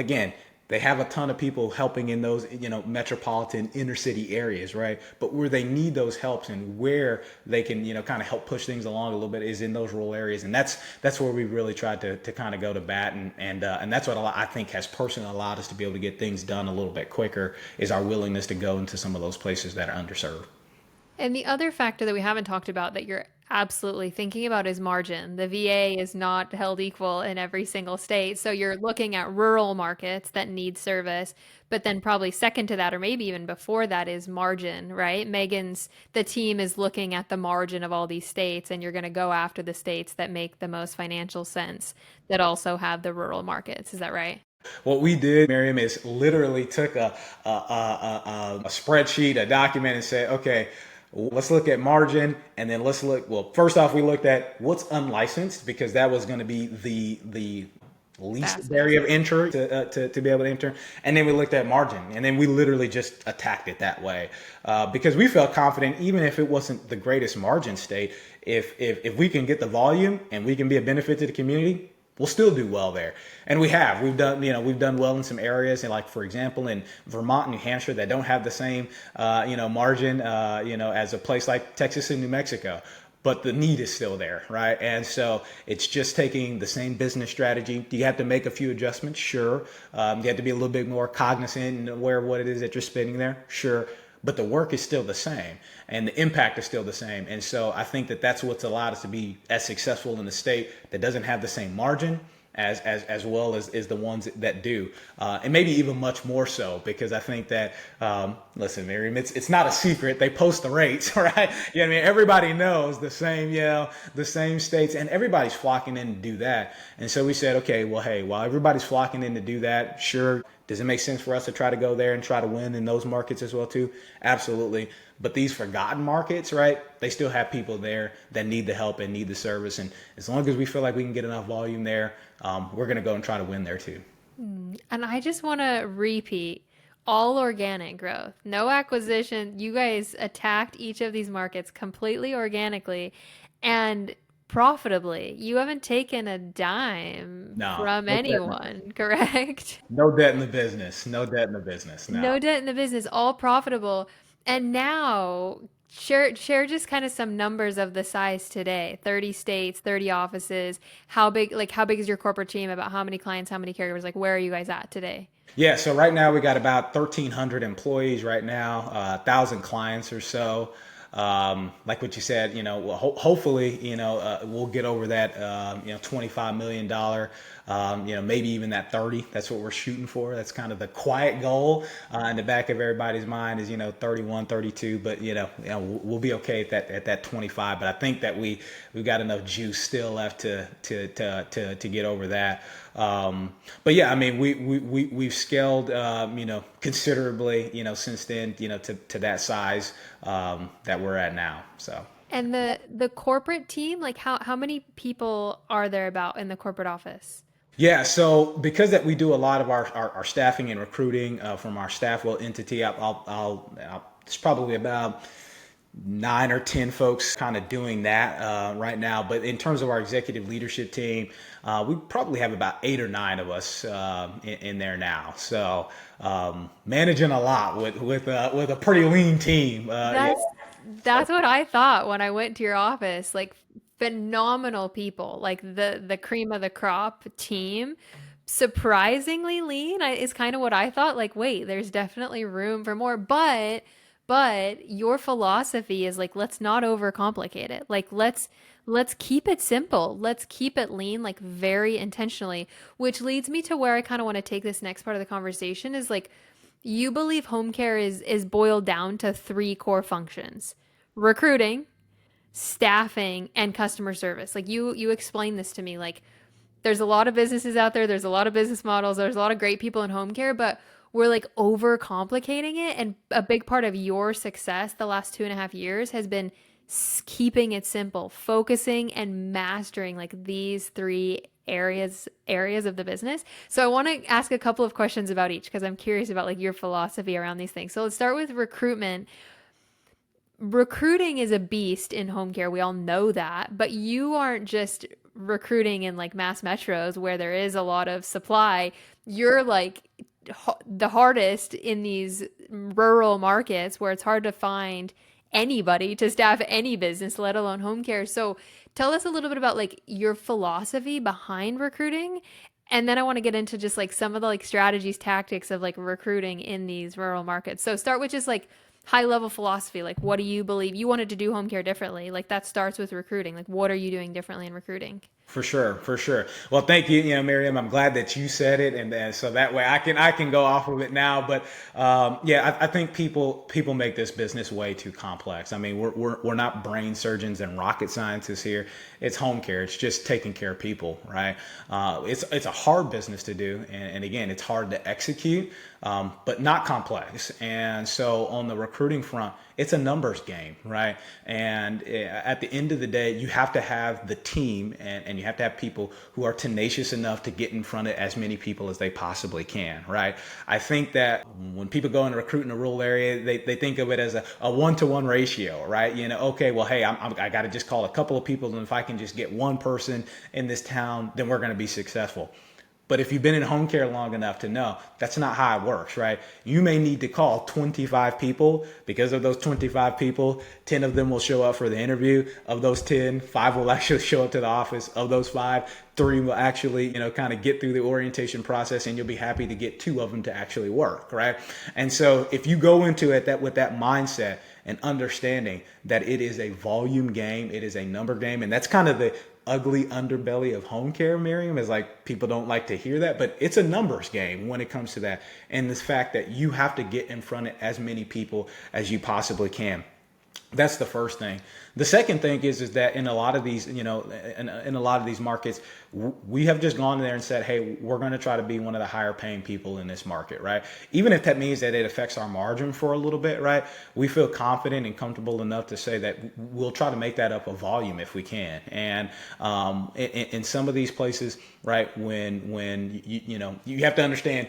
Again, they have a ton of people helping in those, metropolitan inner city areas, right? But where they need those helps and where they can, kind of help push things along a little bit is in those rural areas. And that's where we really tried to kind of go to bat. And that's what I think has personally allowed us to be able to get things done a little bit quicker, is our willingness to go into some of those places that are underserved. And the other factor that we haven't talked about that you're absolutely thinking about is margin. The VA is not held equal in every single state. So you're looking at rural markets that need service, but then probably second to that, or maybe even before that, is margin, right? The team is looking at the margin of all these states, and you're going to go after the states that make the most financial sense that also have the rural markets. Is that right? What we did, Miriam, is literally took a spreadsheet, a document, and said, okay, let's look at margin, and then let's look. Well, first off, we looked at what's unlicensed, because that was going to be the least Fastest. barrier of entry to be able to enter. And then we looked at margin, and then we literally just attacked it that way, because we felt confident, even if it wasn't the greatest margin state, if we can get the volume and we can be a benefit to the community, we'll still do well there. And we've done well in some areas, and like, for example, in Vermont and New Hampshire, that don't have the same, margin, as a place like Texas and New Mexico. But the need is still there, right? And so it's just taking the same business strategy. Do you have to make a few adjustments? Sure. You have to be a little bit more cognizant and aware of what it is that you're spending there? Sure. But the work is still the same, and the impact is still the same. And so I think that's what's allowed us to be as successful in a state that doesn't have the same margin, as well as the ones that do, and maybe even much more so, because I think that listen, Miriam, it's not a secret. They post the rates, right? You know what I mean? Everybody knows the same, the same states, and everybody's flocking in to do that. And so we said, okay, well, hey, while everybody's flocking in to do that, sure. Does it make sense for us to try to go there and try to win in those markets as well too? Absolutely. But these forgotten markets, right? They still have people there that need the help and need the service. And as long as we feel like we can get enough volume there, we're going to go and try to win there too. And I just want to repeat all organic growth, no acquisition. You guys attacked each of these markets completely organically and profitably. You haven't taken a dime No, from no debt, anyone, correct? no debt in the business. No debt in the business. No. No debt in the business, all profitable. And now share just kind of some numbers of the size today. 30 states, 30 offices. How big is your corporate team? About how many clients, how many caregivers? Like where are you guys at today? Yeah, so right now we got about 1,300 employees right now, 1,000 clients or so. Like what you said, well, hopefully, we'll get over that, $25 million, maybe even that 30. That's what we're shooting for. That's kind of the quiet goal in the back of everybody's mind is, 31, 32. But, we'll be okay at that 25. But I think that we've got enough juice still left to get over that. But yeah, I mean, we've scaled, considerably, since then, to that size, that we're at now. So. And the corporate team, like how many people are there about in the corporate office? Yeah, so because that we do a lot of our staffing and recruiting from our Staffwell entity, it's probably about 9 or 10 folks kind of doing that right now. But in terms of our executive leadership team, we probably have about 8 or 9 of us in there now. So managing a lot with a pretty lean team. Yeah. That's what I thought when I went to your office. Like phenomenal people, like the cream of the crop team. Surprisingly lean is kind of what I thought. Like, wait, there's definitely room for more, but your philosophy is like, let's not overcomplicate it. Like, let's keep it simple. Let's keep it lean, like very intentionally, which leads me to where I kind of want to take this next part of the conversation is like, you believe home care is boiled down to 3 core functions: recruiting, staffing, and customer service. Like you explained this to me, like there's a lot of businesses out there, there's a lot of business models, there's a lot of great people in home care, but we're like overcomplicating it. And a big part of your success the last 2.5 years has been keeping it simple, focusing and mastering like these 3 areas of the business. So I want to ask a couple of questions about each because I'm curious about like your philosophy around these things. So let's start with recruitment. Recruiting is a beast in home care. We all know that, but you aren't just recruiting in like mass metros where there is a lot of supply. You're like the hardest in these rural markets where it's hard to find anybody to staff any business, let alone home care. So tell us a little bit about like your philosophy behind recruiting. And then I want to get into just like some of the like strategies, tactics of like recruiting in these rural markets. So start with just like high level philosophy. Like, what do you believe? You wanted to do home care differently. Like that starts with recruiting. Like, what are you doing differently in recruiting? For sure, for sure. Well, thank you, Miriam. I'm glad that you said it, and so that way I can go off of it now. But yeah, I think people make this business way too complex. I mean, we're not brain surgeons and rocket scientists here. It's home care. It's just taking care of people, right? It's a hard business to do, and again, it's hard to execute, but not complex. And so on the recruiting front, it's a numbers game, right? And at the end of the day, you have to have the team and you have to have people who are tenacious enough to get in front of as many people as they possibly can, right? I think that when people go and recruit in a rural area, they think of it as a 1-to-1 ratio, right? Okay, well, hey, I got to just call a couple of people, and if I can just get one person in this town, then we're going to be successful. But if you've been in home care long enough to know that's not how it works, right? You may need to call 25 people. Because of those 25 people, 10 of them will show up for the interview. Of those 10, 5 will actually show up to the office. Of those 5, 3 will actually, kind of get through the orientation process, and you'll be happy to get 2 of them to actually work, right? And so if you go into it with that mindset and understanding that it is a volume game, it is a number game, and that's kind of ugly underbelly of home care, Miriam, is like people don't like to hear that, but it's a numbers game when it comes to that. And this fact that you have to get in front of as many people as you possibly can. That's the first thing. The second thing is that in a lot of these, in a lot of these markets, we have just gone there and said, hey, we're going to try to be one of the higher paying people in this market, right? Even if that means that it affects our margin for a little bit, right? We feel confident and comfortable enough to say that we'll try to make that up a volume if we can. And in some of these places, right, when you have to understand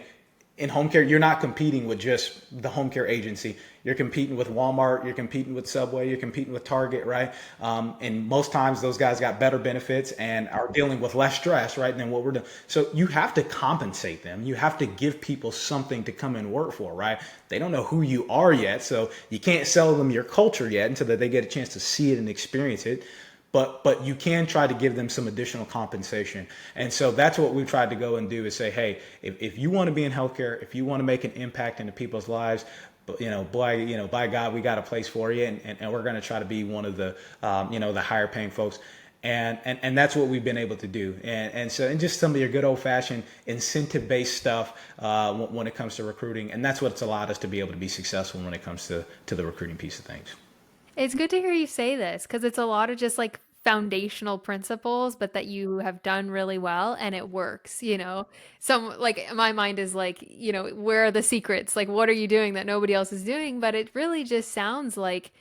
in home care, you're not competing with just the home care agency. You're competing with Walmart, you're competing with Subway, you're competing with Target, right? And most times those guys got better benefits and are dealing with less stress, right, than what we're doing. So you have to compensate them. You have to give people something to come and work for, right? They don't know who you are yet, so you can't sell them your culture yet until they get a chance to see it and experience it. But you can try to give them some additional compensation. And so that's what we've tried to go and do is say, hey, if you want to be in healthcare, if you want to make an impact into people's lives, but by God, we got a place for you, and we're going to try to be one of the the higher paying folks. And that's what we've been able to do. And just some of your good old fashioned incentive based stuff when it comes to recruiting. And that's what's allowed us to be able to be successful when it comes to the recruiting piece of things. It's good to hear you say this because it's a lot of just like foundational principles, but that you have done really well and it works, you know? Some like my mind is like, where are the secrets? Like, what are you doing that nobody else is doing? But it really just sounds like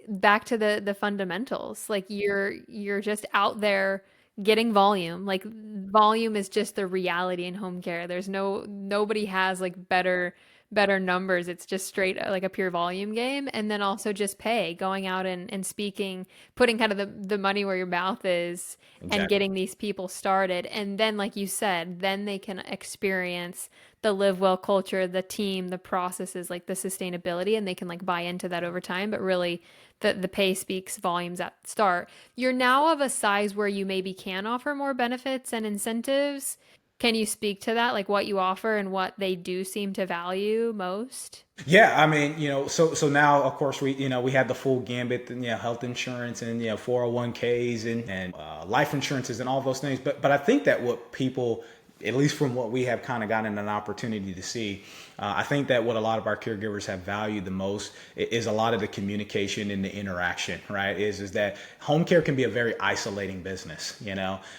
back to the fundamentals. Like you're just out there getting volume. Like volume is just the reality in home care. There's nobody has like better numbers. It's just straight like a pure volume game. And then also just pay, going out and speaking, putting kind of the money where your mouth is and Exactly. getting these people started. And then, like you said, then they can experience the live well culture, the team, the processes, like the sustainability, and they can like buy into that over time. But really, the pay speaks volumes at the start. You're now of a size where you maybe can offer more benefits and incentives. Can you speak to that, like what you offer and what they do seem to value most? Yeah, I mean, so now of course we have the full gambit, health insurance and 401ks and life insurances and all those things. But I think that what people, at least from what we have kind of gotten an opportunity to see, I think that what a lot of our caregivers have valued the most is a lot of the communication and the interaction, right? Is that home care can be a very isolating business,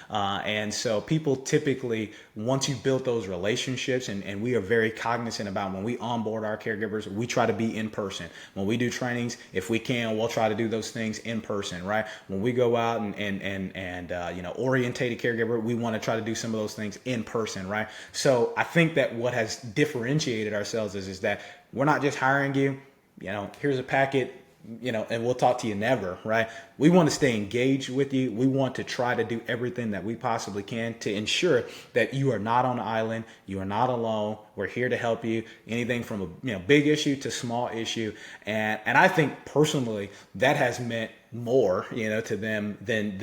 and so people typically, once you build those relationships, and we are very cognizant about when we onboard our caregivers, we try to be in person. When we do trainings, if we can, we'll try to do those things in person, right? When we go out and orientate a caregiver, we want to try to do some of those things in person, right? So I think that what has differentiated ourselves is that we're not just hiring you, here's a packet, and we'll talk to you never, right? We want to stay engaged with you. We want to try to do everything that we possibly can to ensure that you are not on the island. You are not alone. We're here to help you. Anything from a big issue to small issue, and I think personally that has meant more, to them than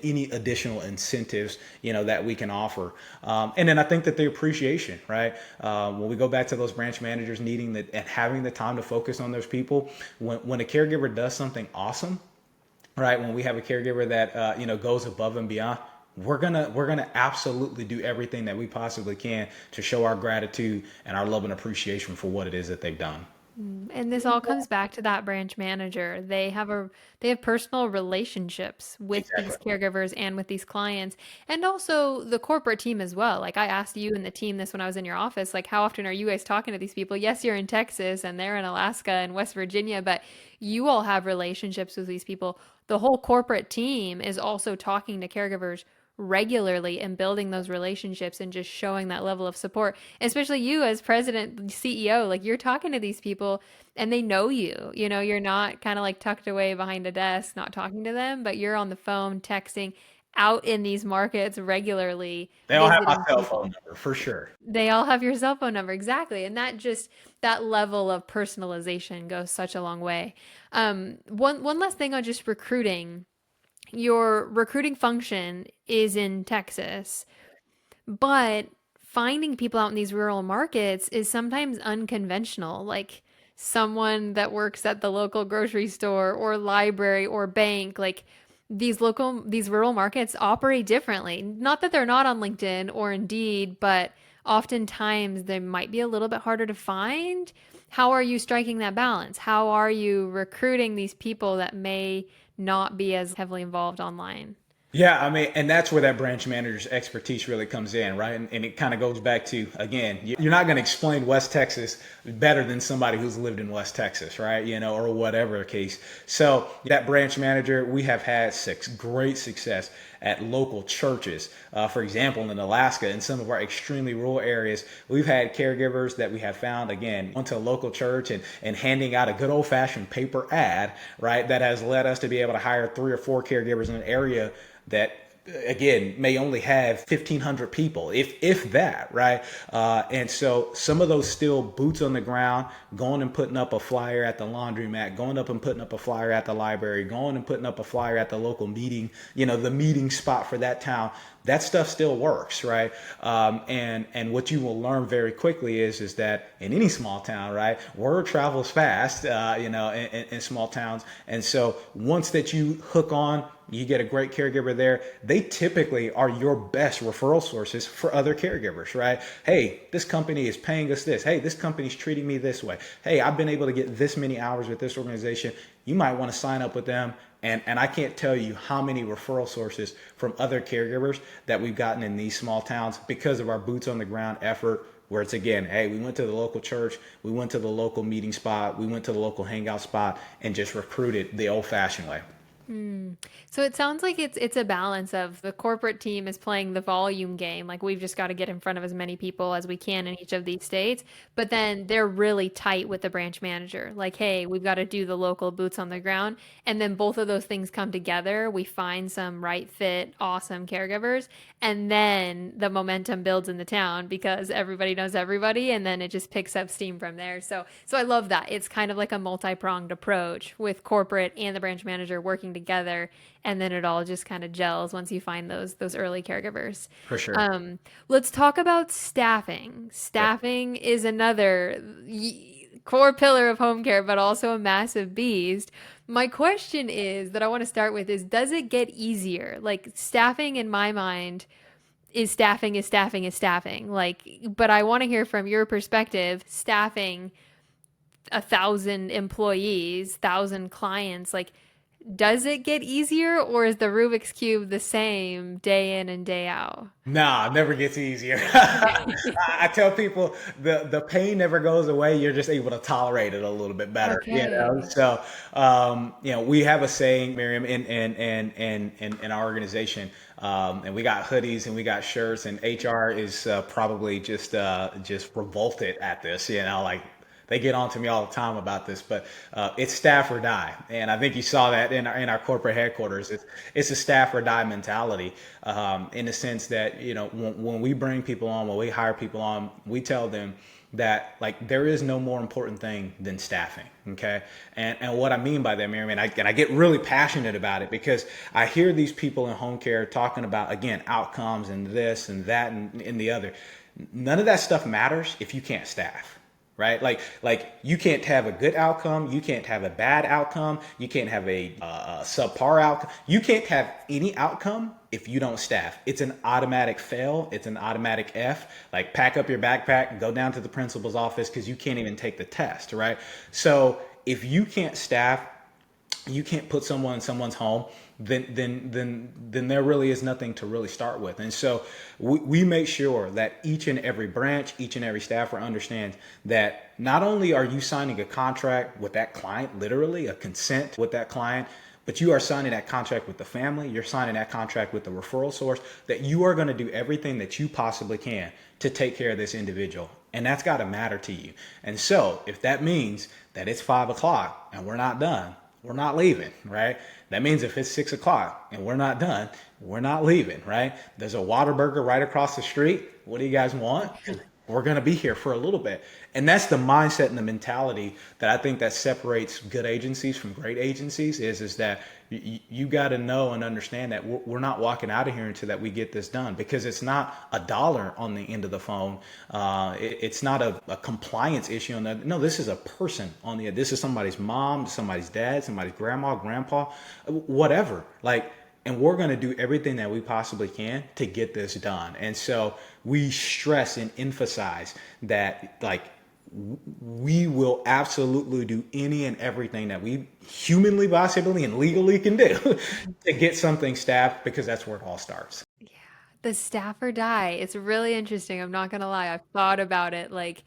any additional incentives, that we can offer. And then I think that the appreciation, right? When we go back to those branch managers needing that and having the time to focus on those people, when a caregiver does something awesome, right? When we have a caregiver that goes above and beyond, we're gonna absolutely do everything that we possibly can to show our gratitude and our love and appreciation for what it is that they've done. And this all comes back to that branch manager. They have personal relationships with Exactly. these caregivers and with these clients and also the corporate team as well. Like I asked you and the team this when I was in your office, like how often are you guys talking to these people? Yes, you're in Texas and they're in Alaska and West Virginia, but you all have relationships with these people. The whole corporate team is also talking to caregivers regularly and building those relationships and just showing that level of support, especially you as president, CEO, like you're talking to these people and they know you. You're not kind of like tucked away behind a desk not talking to them, but you're on the phone texting out in these markets regularly They all have my visiting cell phone people. number for sure. They all have your cell phone number, exactly, and that level of personalization goes such a long way. One last thing on just recruiting. Your recruiting function is in Texas, but finding people out in these rural markets is sometimes unconventional. Like someone that works at the local grocery store or library or bank, like these rural markets operate differently. Not that they're not on LinkedIn or Indeed, but oftentimes they might be a little bit harder to find. How are you striking that balance? How are you recruiting these people that may not be as heavily involved online? Yeah, I mean, and that's where that branch manager's expertise really comes in, right? And it kind of goes back to, again, you're not going to explain West Texas better than somebody who's lived in West Texas, right? Or whatever the case. So that branch manager, we have had great success at local churches. For example, in Alaska, in some of our extremely rural areas, we've had caregivers that we have found, again, went to a local church and handing out a good old fashioned paper ad, right? That has led us to be able to hire 3 or 4 caregivers in an area that again may only have 1,500 people, if that, right? And so some of those still boots on the ground, going and putting up a flyer at the laundromat, going up and putting up a flyer at the library, going and putting up a flyer at the local meeting, the meeting spot for that town. That stuff still works, right? And what you will learn very quickly is that in any small town, right, word travels fast, in small towns. And so once that you hook on, you get a great caregiver there, they typically are your best referral sources for other caregivers, right? Hey, this company is paying us this. Hey, this company's treating me this way. Hey, I've been able to get this many hours with this organization. You might want to sign up with them. And I can't tell you how many referral sources from other caregivers that we've gotten in these small towns because of our boots on the ground effort, where it's, again, hey, we went to the local church, we went to the local meeting spot, we went to the local hangout spot and just recruited the old fashioned way. So it sounds like it's a balance of the corporate team is playing the volume game, like we've just got to get in front of as many people as we can in each of these states, but then they're really tight with the branch manager. Like, hey, we've got to do the local boots on the ground, and then both of those things come together. We find some right fit, awesome caregivers, and then the momentum builds in the town because everybody knows everybody, and then it just picks up steam from there. So I love that. It's kind of like a multi-pronged approach with corporate and the branch manager working together, and then it all just kind of gels once you find those early caregivers. For sure. Let's talk about staffing. Yeah. Staffing is another core pillar of home care, but also a massive beast. My question is that I want to start with is, does it get easier? Like, staffing in my mind is staffing is staffing is staffing. Like, but I want to hear from your perspective, staffing 1,000 employees, 1,000 clients, like, does it get easier, or is the Rubik's Cube the same day in and day out? Nah, it never gets easier. I tell people the pain never goes away. You're just able to tolerate it a little bit better, Okay. So, we have a saying, Miriam, in our organization, and we got hoodies and we got shirts, and HR is probably just revolted at this, like they get on to me all the time about this, but it's staff or die. And I think you saw that in our corporate headquarters. It's a staff or die mentality, in the sense that, when we bring people on, when we hire people on, we tell them that, like, there is no more important thing than staffing. Okay. And what I mean by that, Miriam, and I get really passionate about it because I hear these people in home care talking about, again, outcomes and this and that and the other. None of that stuff matters if you can't staff. Right? Like you can't have a good outcome. You can't have a bad outcome. You can't have a subpar outcome. You can't have any outcome if you don't staff. It's an automatic fail. It's an automatic F. Like, pack up your backpack, go down to the principal's office because you can't even take the test. Right? So if you can't staff, you can't put someone in someone's home, then there really is nothing to really start with. And so we make sure that each and every branch, each and every staffer understands that not only are you signing a contract with that client, literally a consent with that client, but you are signing that contract with the family, you're signing that contract with the referral source, that you are going to do everything that you possibly can to take care of this individual. And that's got to matter to you. And so if that means that it's 5 o'clock and we're not done, we're not leaving, right? That means if it's 6 o'clock and we're not done, we're not leaving, right? There's a Whataburger right across the street. What do you guys want? we're going to be here for a little bit. And that's the mindset and the mentality that I think that separates good agencies from great agencies is that you got to know and understand that we're not walking out of here until that we get this done, because it's not a dollar on the end of the phone. It's not a compliance issue on that. No, this is a person on the end. This is somebody's mom, somebody's dad, somebody's grandma, grandpa, whatever. Like, and we're going to do everything that we possibly can to get this done. And so we stress and emphasize that, like, we will absolutely do any and everything that we humanly, possibly, and legally can do to get something staffed, because that's where it all starts. The staff or die. It's really interesting. I'm not gonna lie. I've thought about it like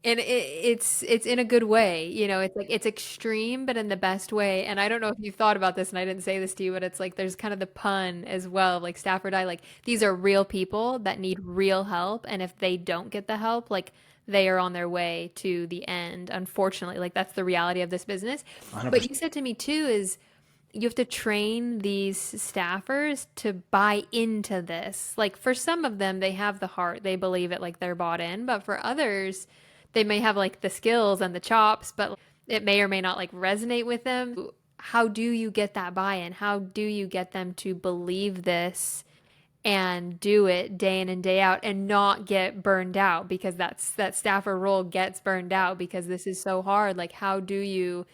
and it's in a good way. It's like it's extreme, but in the best way. And I don't know if you've thought about this, and I didn't say this to you, but it's like there's kind of the pun as well, like staff or die. Like these are real people that need real help, and if they don't get the help, like they are on their way to the end, unfortunately. Like that's the reality of this business. But 100%. you said to me too is you have to train these staffers to buy into this. Like for some of them, they have the heart, they believe it, like they're bought in. But for others, they may have like the skills and the chops, but it may or may not like resonate with them. How do you get that buy in? How do you get them to believe this and do it day in and day out and not get burned out? Because that staffer role gets burned out because this is so hard. Like how do you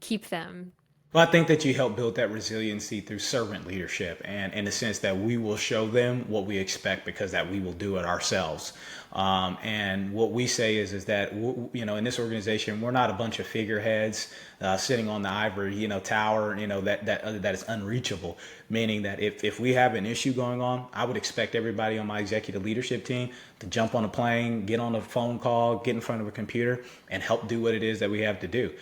keep them? Well, I think that you help build that resiliency through servant leadership, and in the sense that we will show them what we expect, because that we will do it ourselves. And what we say is that in this organization, we're not a bunch of figureheads sitting on the ivory tower that is unreachable. Meaning that if we have an issue going on, I would expect everybody on my executive leadership team to jump on a plane, get on a phone call, get in front of a computer, and help do what it is that we have to do.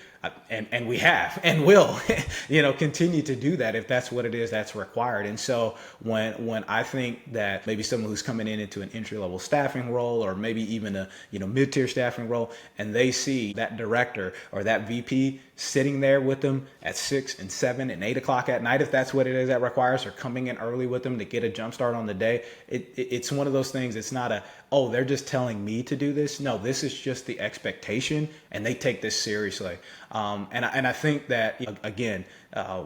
And we have and will continue to do that if that's what it is that's required. And so when I think that maybe someone who's coming into an entry level staffing role, or maybe even a mid-tier staffing role, and they see that director or that VP sitting there with them at 6 and 7 and 8 o'clock at night, if that's what it is that requires, or coming in early with them to get a jump start on the day, it's one of those things. It's not they're just telling me to do this. No, this is just the expectation, and they take this seriously. And I think that again,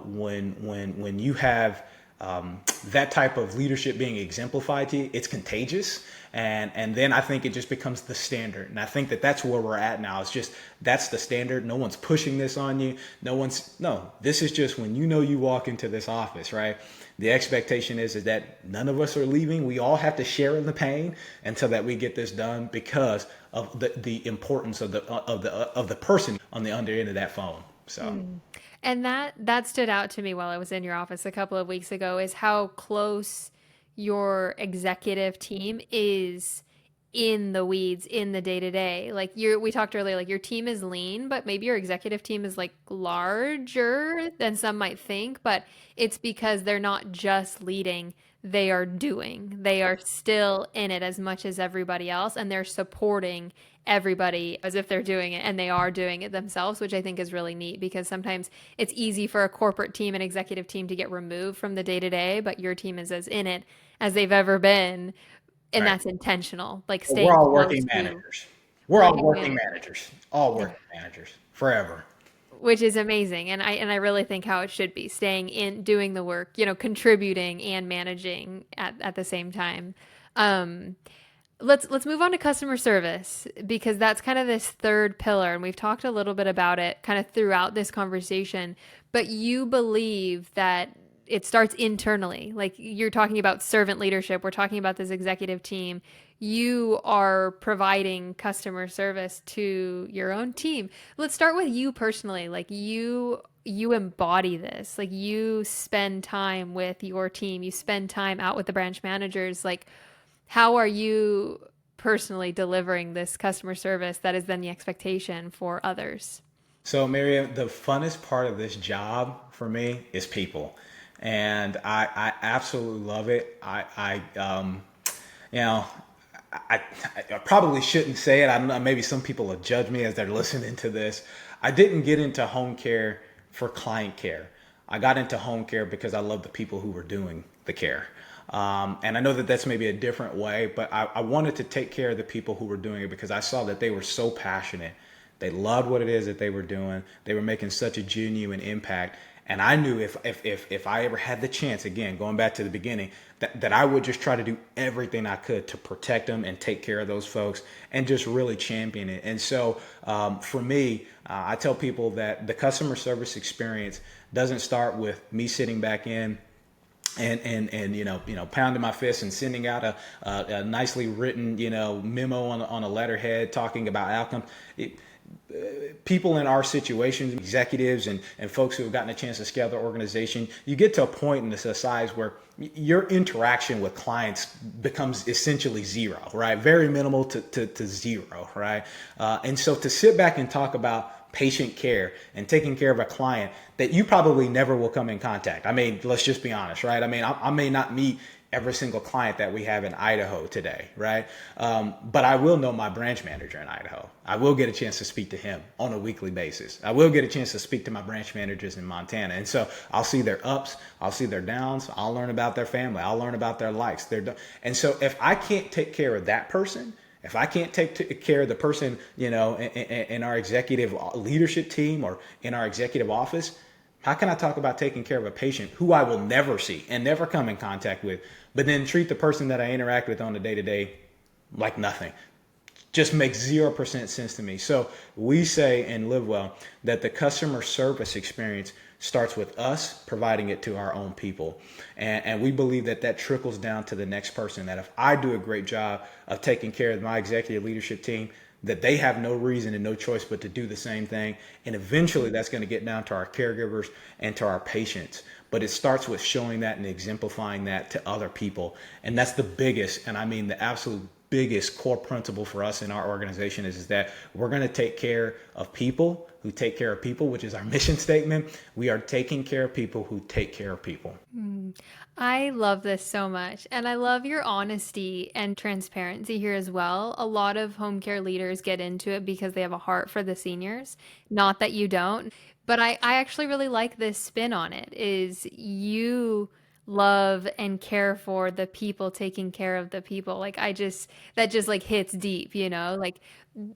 when you have that type of leadership being exemplified to you, it's contagious. And then I think it just becomes the standard. And I think that that's where we're at now. It's just, that's the standard. No one's pushing this on you. No, this is just when you walk into this office, right? The expectation is that none of us are leaving. We all have to share in the pain until that we get this done, because of the importance of the person on the other end of that phone. So. And that stood out to me while I was in your office a couple of weeks ago, is how close your executive team is in the weeds, in the day to day. Like we talked earlier, like your team is lean, but maybe your executive team is like larger than some might think, but it's because they're not just leading, they are doing. They are still in it as much as everybody else, and they're supporting everybody as if they're doing it, and they are doing it themselves, which I think is really neat, because sometimes it's easy for a corporate team and executive team to get removed from the day to day, but your team is as in it as they've ever been, and Right. that's intentional, like We're staying all close working to managers. We're all working working managers. managers. All working managers forever. Which is amazing, and I really think how it should be, staying in, doing the work, contributing and managing at the same time. um let's move on to customer service, because that's kind of this third pillar, and we've talked a little bit about it kind of throughout this conversation, but you believe that it starts internally. Like you're talking about servant leadership, we're talking about this executive team. You are providing customer service to your own team. Let's start with you personally. Like you embody this. Like you spend time with your team, you spend time out with the branch managers. Like how are you personally delivering this customer service that is then the expectation for others? So, Miriam, the funnest part of this job for me is people, and I absolutely love it. You know, I, I probably shouldn't say it. I don't know. Maybe some people will judge me as they're listening to this. I didn't get into home care for client care. I got into home care because I love the people who were doing the care. And I know that that's maybe a different way, but I wanted to take care of the people who were doing it because I saw that they were so passionate. They loved what it is that they were doing. They were making such a genuine impact. And I knew if I ever had the chance, again, going back to the beginning, that I would just try to do everything I could to protect them and take care of those folks and just really champion it. And so for me, I tell people that the customer service experience doesn't start with me sitting back in and pounding my fist and sending out a nicely written memo on a letterhead talking about outcomes. People in our situations, executives and folks who have gotten a chance to scale their organization, you get to a point in this size where your interaction with clients becomes essentially zero, right? Very minimal to zero, right? And so to sit back and talk about patient care and taking care of a client that you probably never will come in contact. I mean, let's just be honest, right? I mean, I may not meet every single client that we have in Idaho today, right? But I will know my branch manager in Idaho. I will get a chance to speak to him on a weekly basis. I will get a chance to speak to my branch managers in Montana. And so I'll see their ups, I'll see their downs, I'll learn about their family, I'll learn about their likes. And so if I can't take care of that person, if I can't take care of the person, in our executive leadership team or in our executive office, how can I talk about taking care of a patient who I will never see and never come in contact with, but then treat the person that I interact with on a day-to-day like nothing? Just makes 0% sense to me. So we say in LiveWell that the customer service experience starts with us providing it to our own people. And we believe that trickles down to the next person, that if I do a great job of taking care of my executive leadership team, that they have no reason and no choice but to do the same thing. And eventually that's going to get down to our caregivers and to our patients. But it starts with showing that and exemplifying that to other people. And that's the biggest, and I mean the absolute biggest core principle for us in our organization is that we're going to take care of people who take care of people, which is our mission statement. We are taking care of people who take care of people. I love this so much. And I love your honesty and transparency here as well. A lot of home care leaders get into it because they have a heart for the seniors. Not that you don't. But I actually really like this spin on it is you love and care for the people taking care of the people. That just like hits deep, like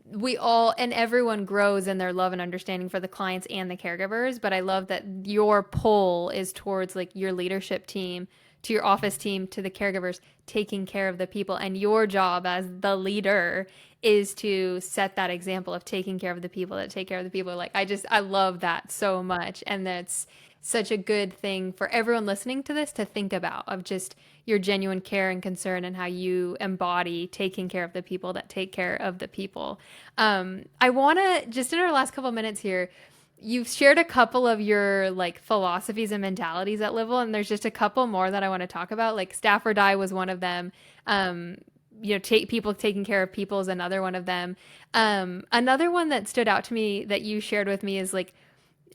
we all and everyone grows in their love and understanding for the clients and the caregivers. But I love that your pull is towards like your leadership team, to your office team, to the caregivers, taking care of the people. And your job as the leader is to set that example of taking care of the people that take care of the people. I love that so much. And that's such a good thing for everyone listening to this to think about, of just your genuine care and concern and how you embody taking care of the people that take care of the people. I want to just in our last couple minutes here, you've shared a couple of your like philosophies and mentalities at Livewell, and there's just a couple more that I want to talk about. Like staff or die was one of them. People taking care of people is another one of them. Another one that stood out to me that you shared with me is like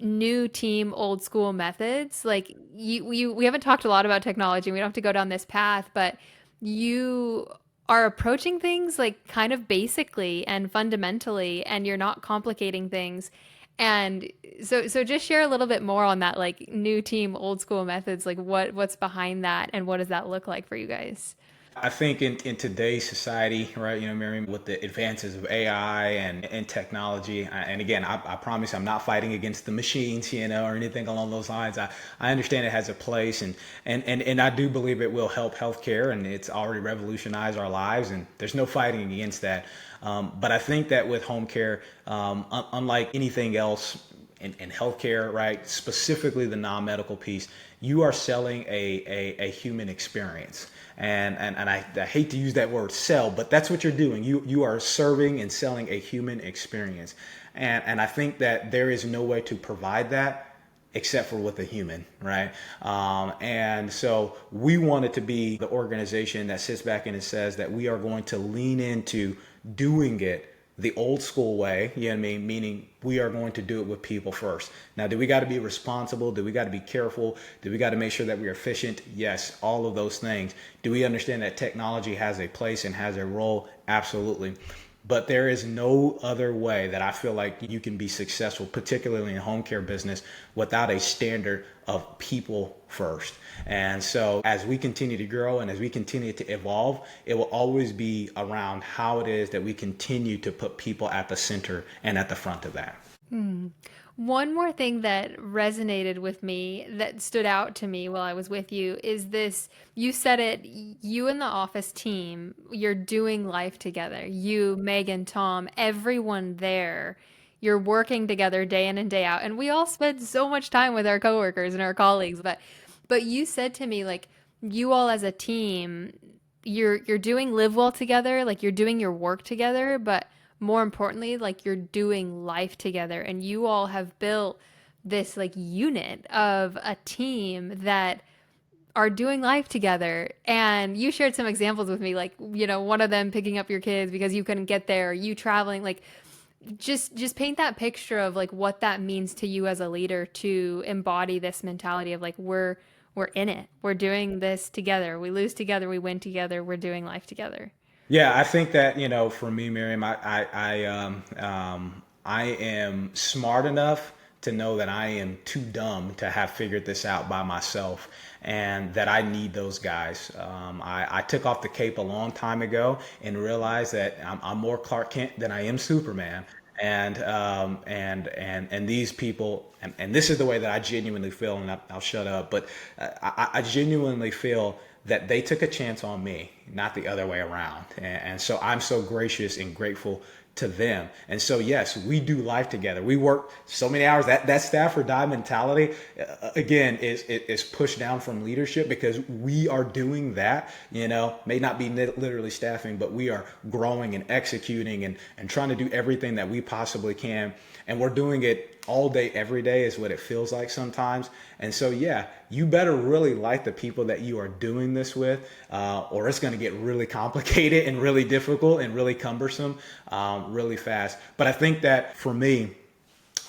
new team, old school methods. Like we haven't talked a lot about technology. We don't have to go down this path, but you are approaching things like kind of basically and fundamentally, and you're not complicating things. And so just share a little bit more on that, like new team, old school methods, like what's behind that and what does that look like for you guys? I think in today's society, right, Miriam, with the advances of AI and technology, and again, I promise I'm not fighting against the machines, or anything along those lines. I understand it has a place, and I do believe it will help healthcare, and it's already revolutionized our lives, and there's no fighting against that. But I think that with home care, unlike anything else in healthcare, right, specifically the non-medical piece, you are selling a human experience. And I hate to use that word sell, but that's what you're doing. You are serving and selling a human experience. And I think that there is no way to provide that except for with a human, right? And so we want it to be the organization that sits back and it says that we are going to lean into doing it the old school way, meaning we are going to do it with people first. Now, do we got to be responsible? Do we got to be careful? Do we got to make sure that we are efficient? Yes, all of those things. Do we understand that technology has a place and has a role? Absolutely. But there is no other way that I feel like you can be successful, particularly in the home care business, without a standard of people first. And so as we continue to grow and as we continue to evolve, it will always be around how it is that we continue to put people at the center and at the front of that. One more thing that resonated with me, that stood out to me while I was with you, is this: you said it, you and the office team, you're doing life together. You, Megan, Tom, everyone there, you're working together day in and day out. And we all spend so much time with our coworkers and our colleagues, but you said to me, like, you all as a team, you're doing live well together, like you're doing your work together, but more importantly, like you're doing life together, and you all have built this like unit of a team that are doing life together. And you shared some examples with me, like, one of them picking up your kids because you couldn't get there, or you traveling, like just paint that picture of like what that means to you as a leader to embody this mentality of like we're in it. We're doing this together. We lose together, we win together, we're doing life together. Yeah, I think that, for me, Miriam, I am smart enough to know that I am too dumb to have figured this out by myself, and that I need those guys. I took off the cape a long time ago and realized that I'm more Clark Kent than I am Superman. And these people, and this is the way that I genuinely feel, and I'll shut up, but I genuinely feel that they took a chance on me, not the other way around. And so I'm so gracious and grateful to them. And so, yes, we do life together. We work so many hours. That staff or die mentality, again, is pushed down from leadership, because we are doing that, may not be literally staffing, but we are growing and executing and trying to do everything that we possibly can. And we're doing it all day, every day is what it feels like sometimes. And so, yeah, you better really like the people that you are doing this with, or it's going to get really complicated and really difficult and really cumbersome really fast. But I think that for me,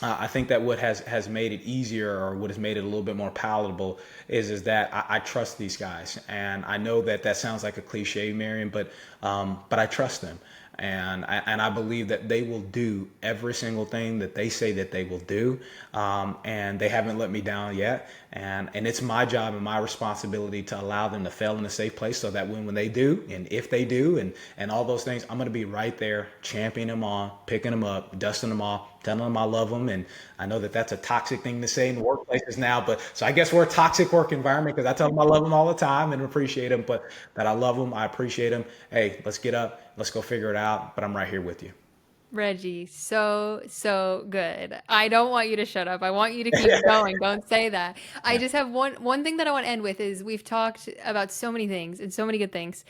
I think that what has made it easier, or what has made it a little bit more palatable, is that I trust these guys. And I know that sounds like a cliche, Miriam, but I trust them. And I believe that they will do every single thing that they say that they will do. And they haven't let me down yet. And it's my job and my responsibility to allow them to fail in a safe place, so that when they do, and if they do, and all those things, I'm going to be right there championing them on, picking them up, dusting them off, telling them I love them. And I know that that's a toxic thing to say in workplaces now, but so I guess we're a toxic work environment, because I tell them I love them all the time and appreciate them, but that I love them, I appreciate them. Hey, let's get up, let's go figure it out, but I'm right here with you. Reggie, so good. I don't want you to shut up. I want you to keep going. Don't say that. I just have one thing that I want to end with is, we've talked about so many things and so many good things.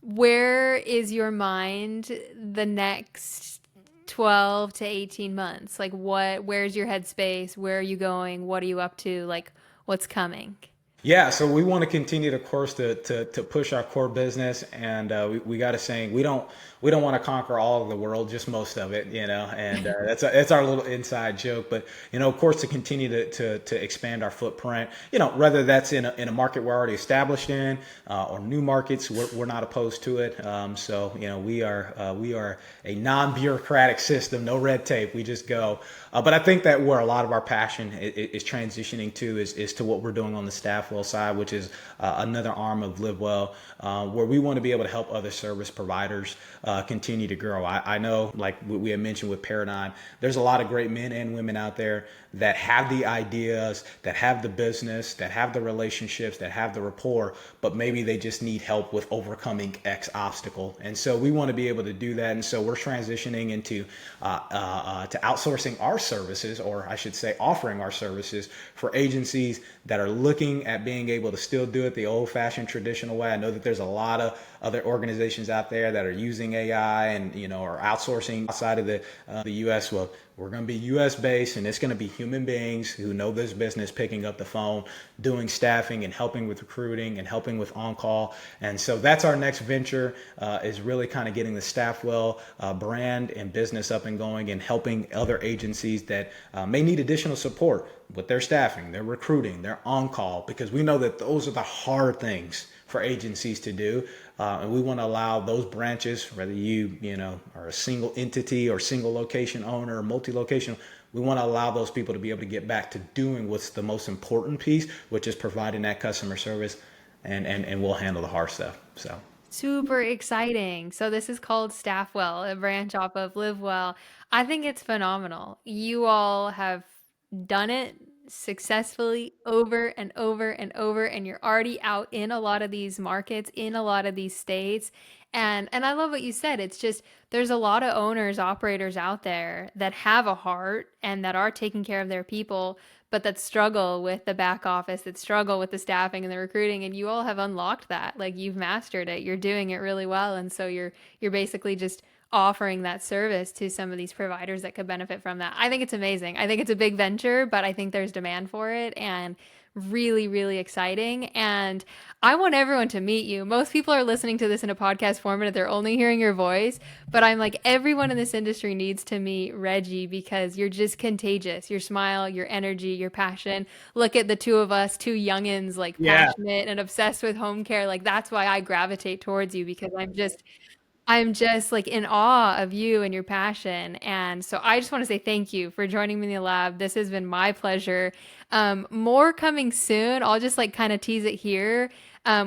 Where is your mind the next 12 to 18 months? Like, where's your headspace? Where are you going? What are you up to? Like, what's coming? Yeah, so we want to continue, of course, to push our core business, and we got to saying we don't want to conquer all of the world, just most of it, and that's our little inside joke. But of course, to continue to expand our footprint, whether that's in a market we're already established in, or new markets, we're not opposed to it. So we are a non-bureaucratic system, no red tape. We just go. But I think that where a lot of our passion is transitioning to is to what we're doing on the staff well side, which is another arm of Live Well, where we want to be able to help other service providers continue to grow. I know, like we had mentioned with Paradigm, there's a lot of great men and women out there that have the ideas, that have the business, that have the relationships, that have the rapport, but maybe they just need help with overcoming X obstacle. And so we want to be able to do that. And so we're transitioning into to outsourcing our services, or I should say offering our services for agencies that are looking at being able to still do it the old-fashioned traditional way. I know that there's a lot of other organizations out there that are using AI and are outsourcing outside of the U.S. Well, we're going to be U.S. based, and it's going to be human beings who know this business picking up the phone, doing staffing and helping with recruiting and helping with on-call. And so that's our next venture, is really kind of getting the Staffwell brand and business up and going, and helping other agencies that may need additional support with their staffing, their recruiting, their on-call, because we know that those are the hard things for agencies to do. And we want to allow those branches, whether you are a single entity or single location owner or multi-location, we want to allow those people to be able to get back to doing what's the most important piece, which is providing that customer service, and we'll handle the hard stuff. So. Super exciting. So this is called Staffwell, a branch off of Livewell. I think it's phenomenal. You all have done it successfully over and over and over, and you're already out in a lot of these markets, in a lot of these states. And I love what you said. It's just there's a lot of owners, operators out there that have a heart and that are taking care of their people, but that struggle with the back office, that struggle with the staffing and the recruiting, and you all have unlocked that. Like you've mastered it. You're doing it really well, and so you're basically just offering that service to some of these providers that could benefit from that. I think it's amazing. I think it's a big venture, but I think there's demand for it, and really, really exciting. And I want everyone to meet you. Most people are listening to this in a podcast format. They're only hearing your voice, but I'm like, everyone in this industry needs to meet Reggie because you're just contagious. Your smile, your energy, your passion. Look at the two of us, two youngins, like Yeah. passionate and obsessed with home care. Like that's why I gravitate towards you because I'm just like in awe of you and your passion. And so I just want to say thank you for joining me in the lab. This has been my pleasure. More coming soon. I'll just like kind of tease it here.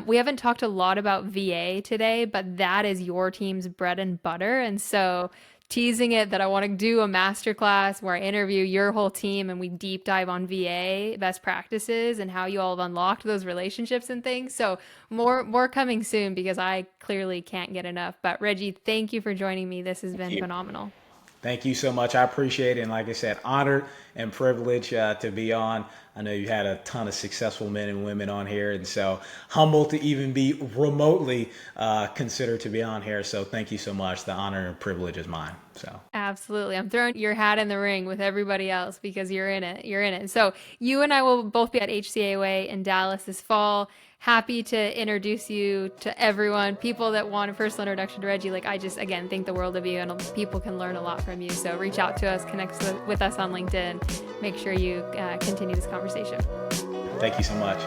We haven't talked a lot about VA today, but that is your team's bread and butter. And so teasing it that I want to do a masterclass where I interview your whole team and we deep dive on VA best practices and how you all have unlocked those relationships and things. So more coming soon because I clearly can't get enough. But Reggie, thank you for joining me. This has Thank been you. phenomenal. Thank you so much. I appreciate it. And like I said, honored and privileged to be on. I know you had a ton of successful men and women on here. And so humbled to even be remotely considered to be on here. So thank you so much. The honor and privilege is mine. So. Absolutely. I'm throwing your hat in the ring with everybody else because you're in it. You're in it. So you and I will both be at HCAOA in Dallas this fall. Happy to introduce you to everyone, people that want a personal introduction to Reggie. Like I just, again, think the world of you and people can learn a lot from you. So reach out to us, connect with us on LinkedIn. Make sure you continue this conversation. Thank you so much.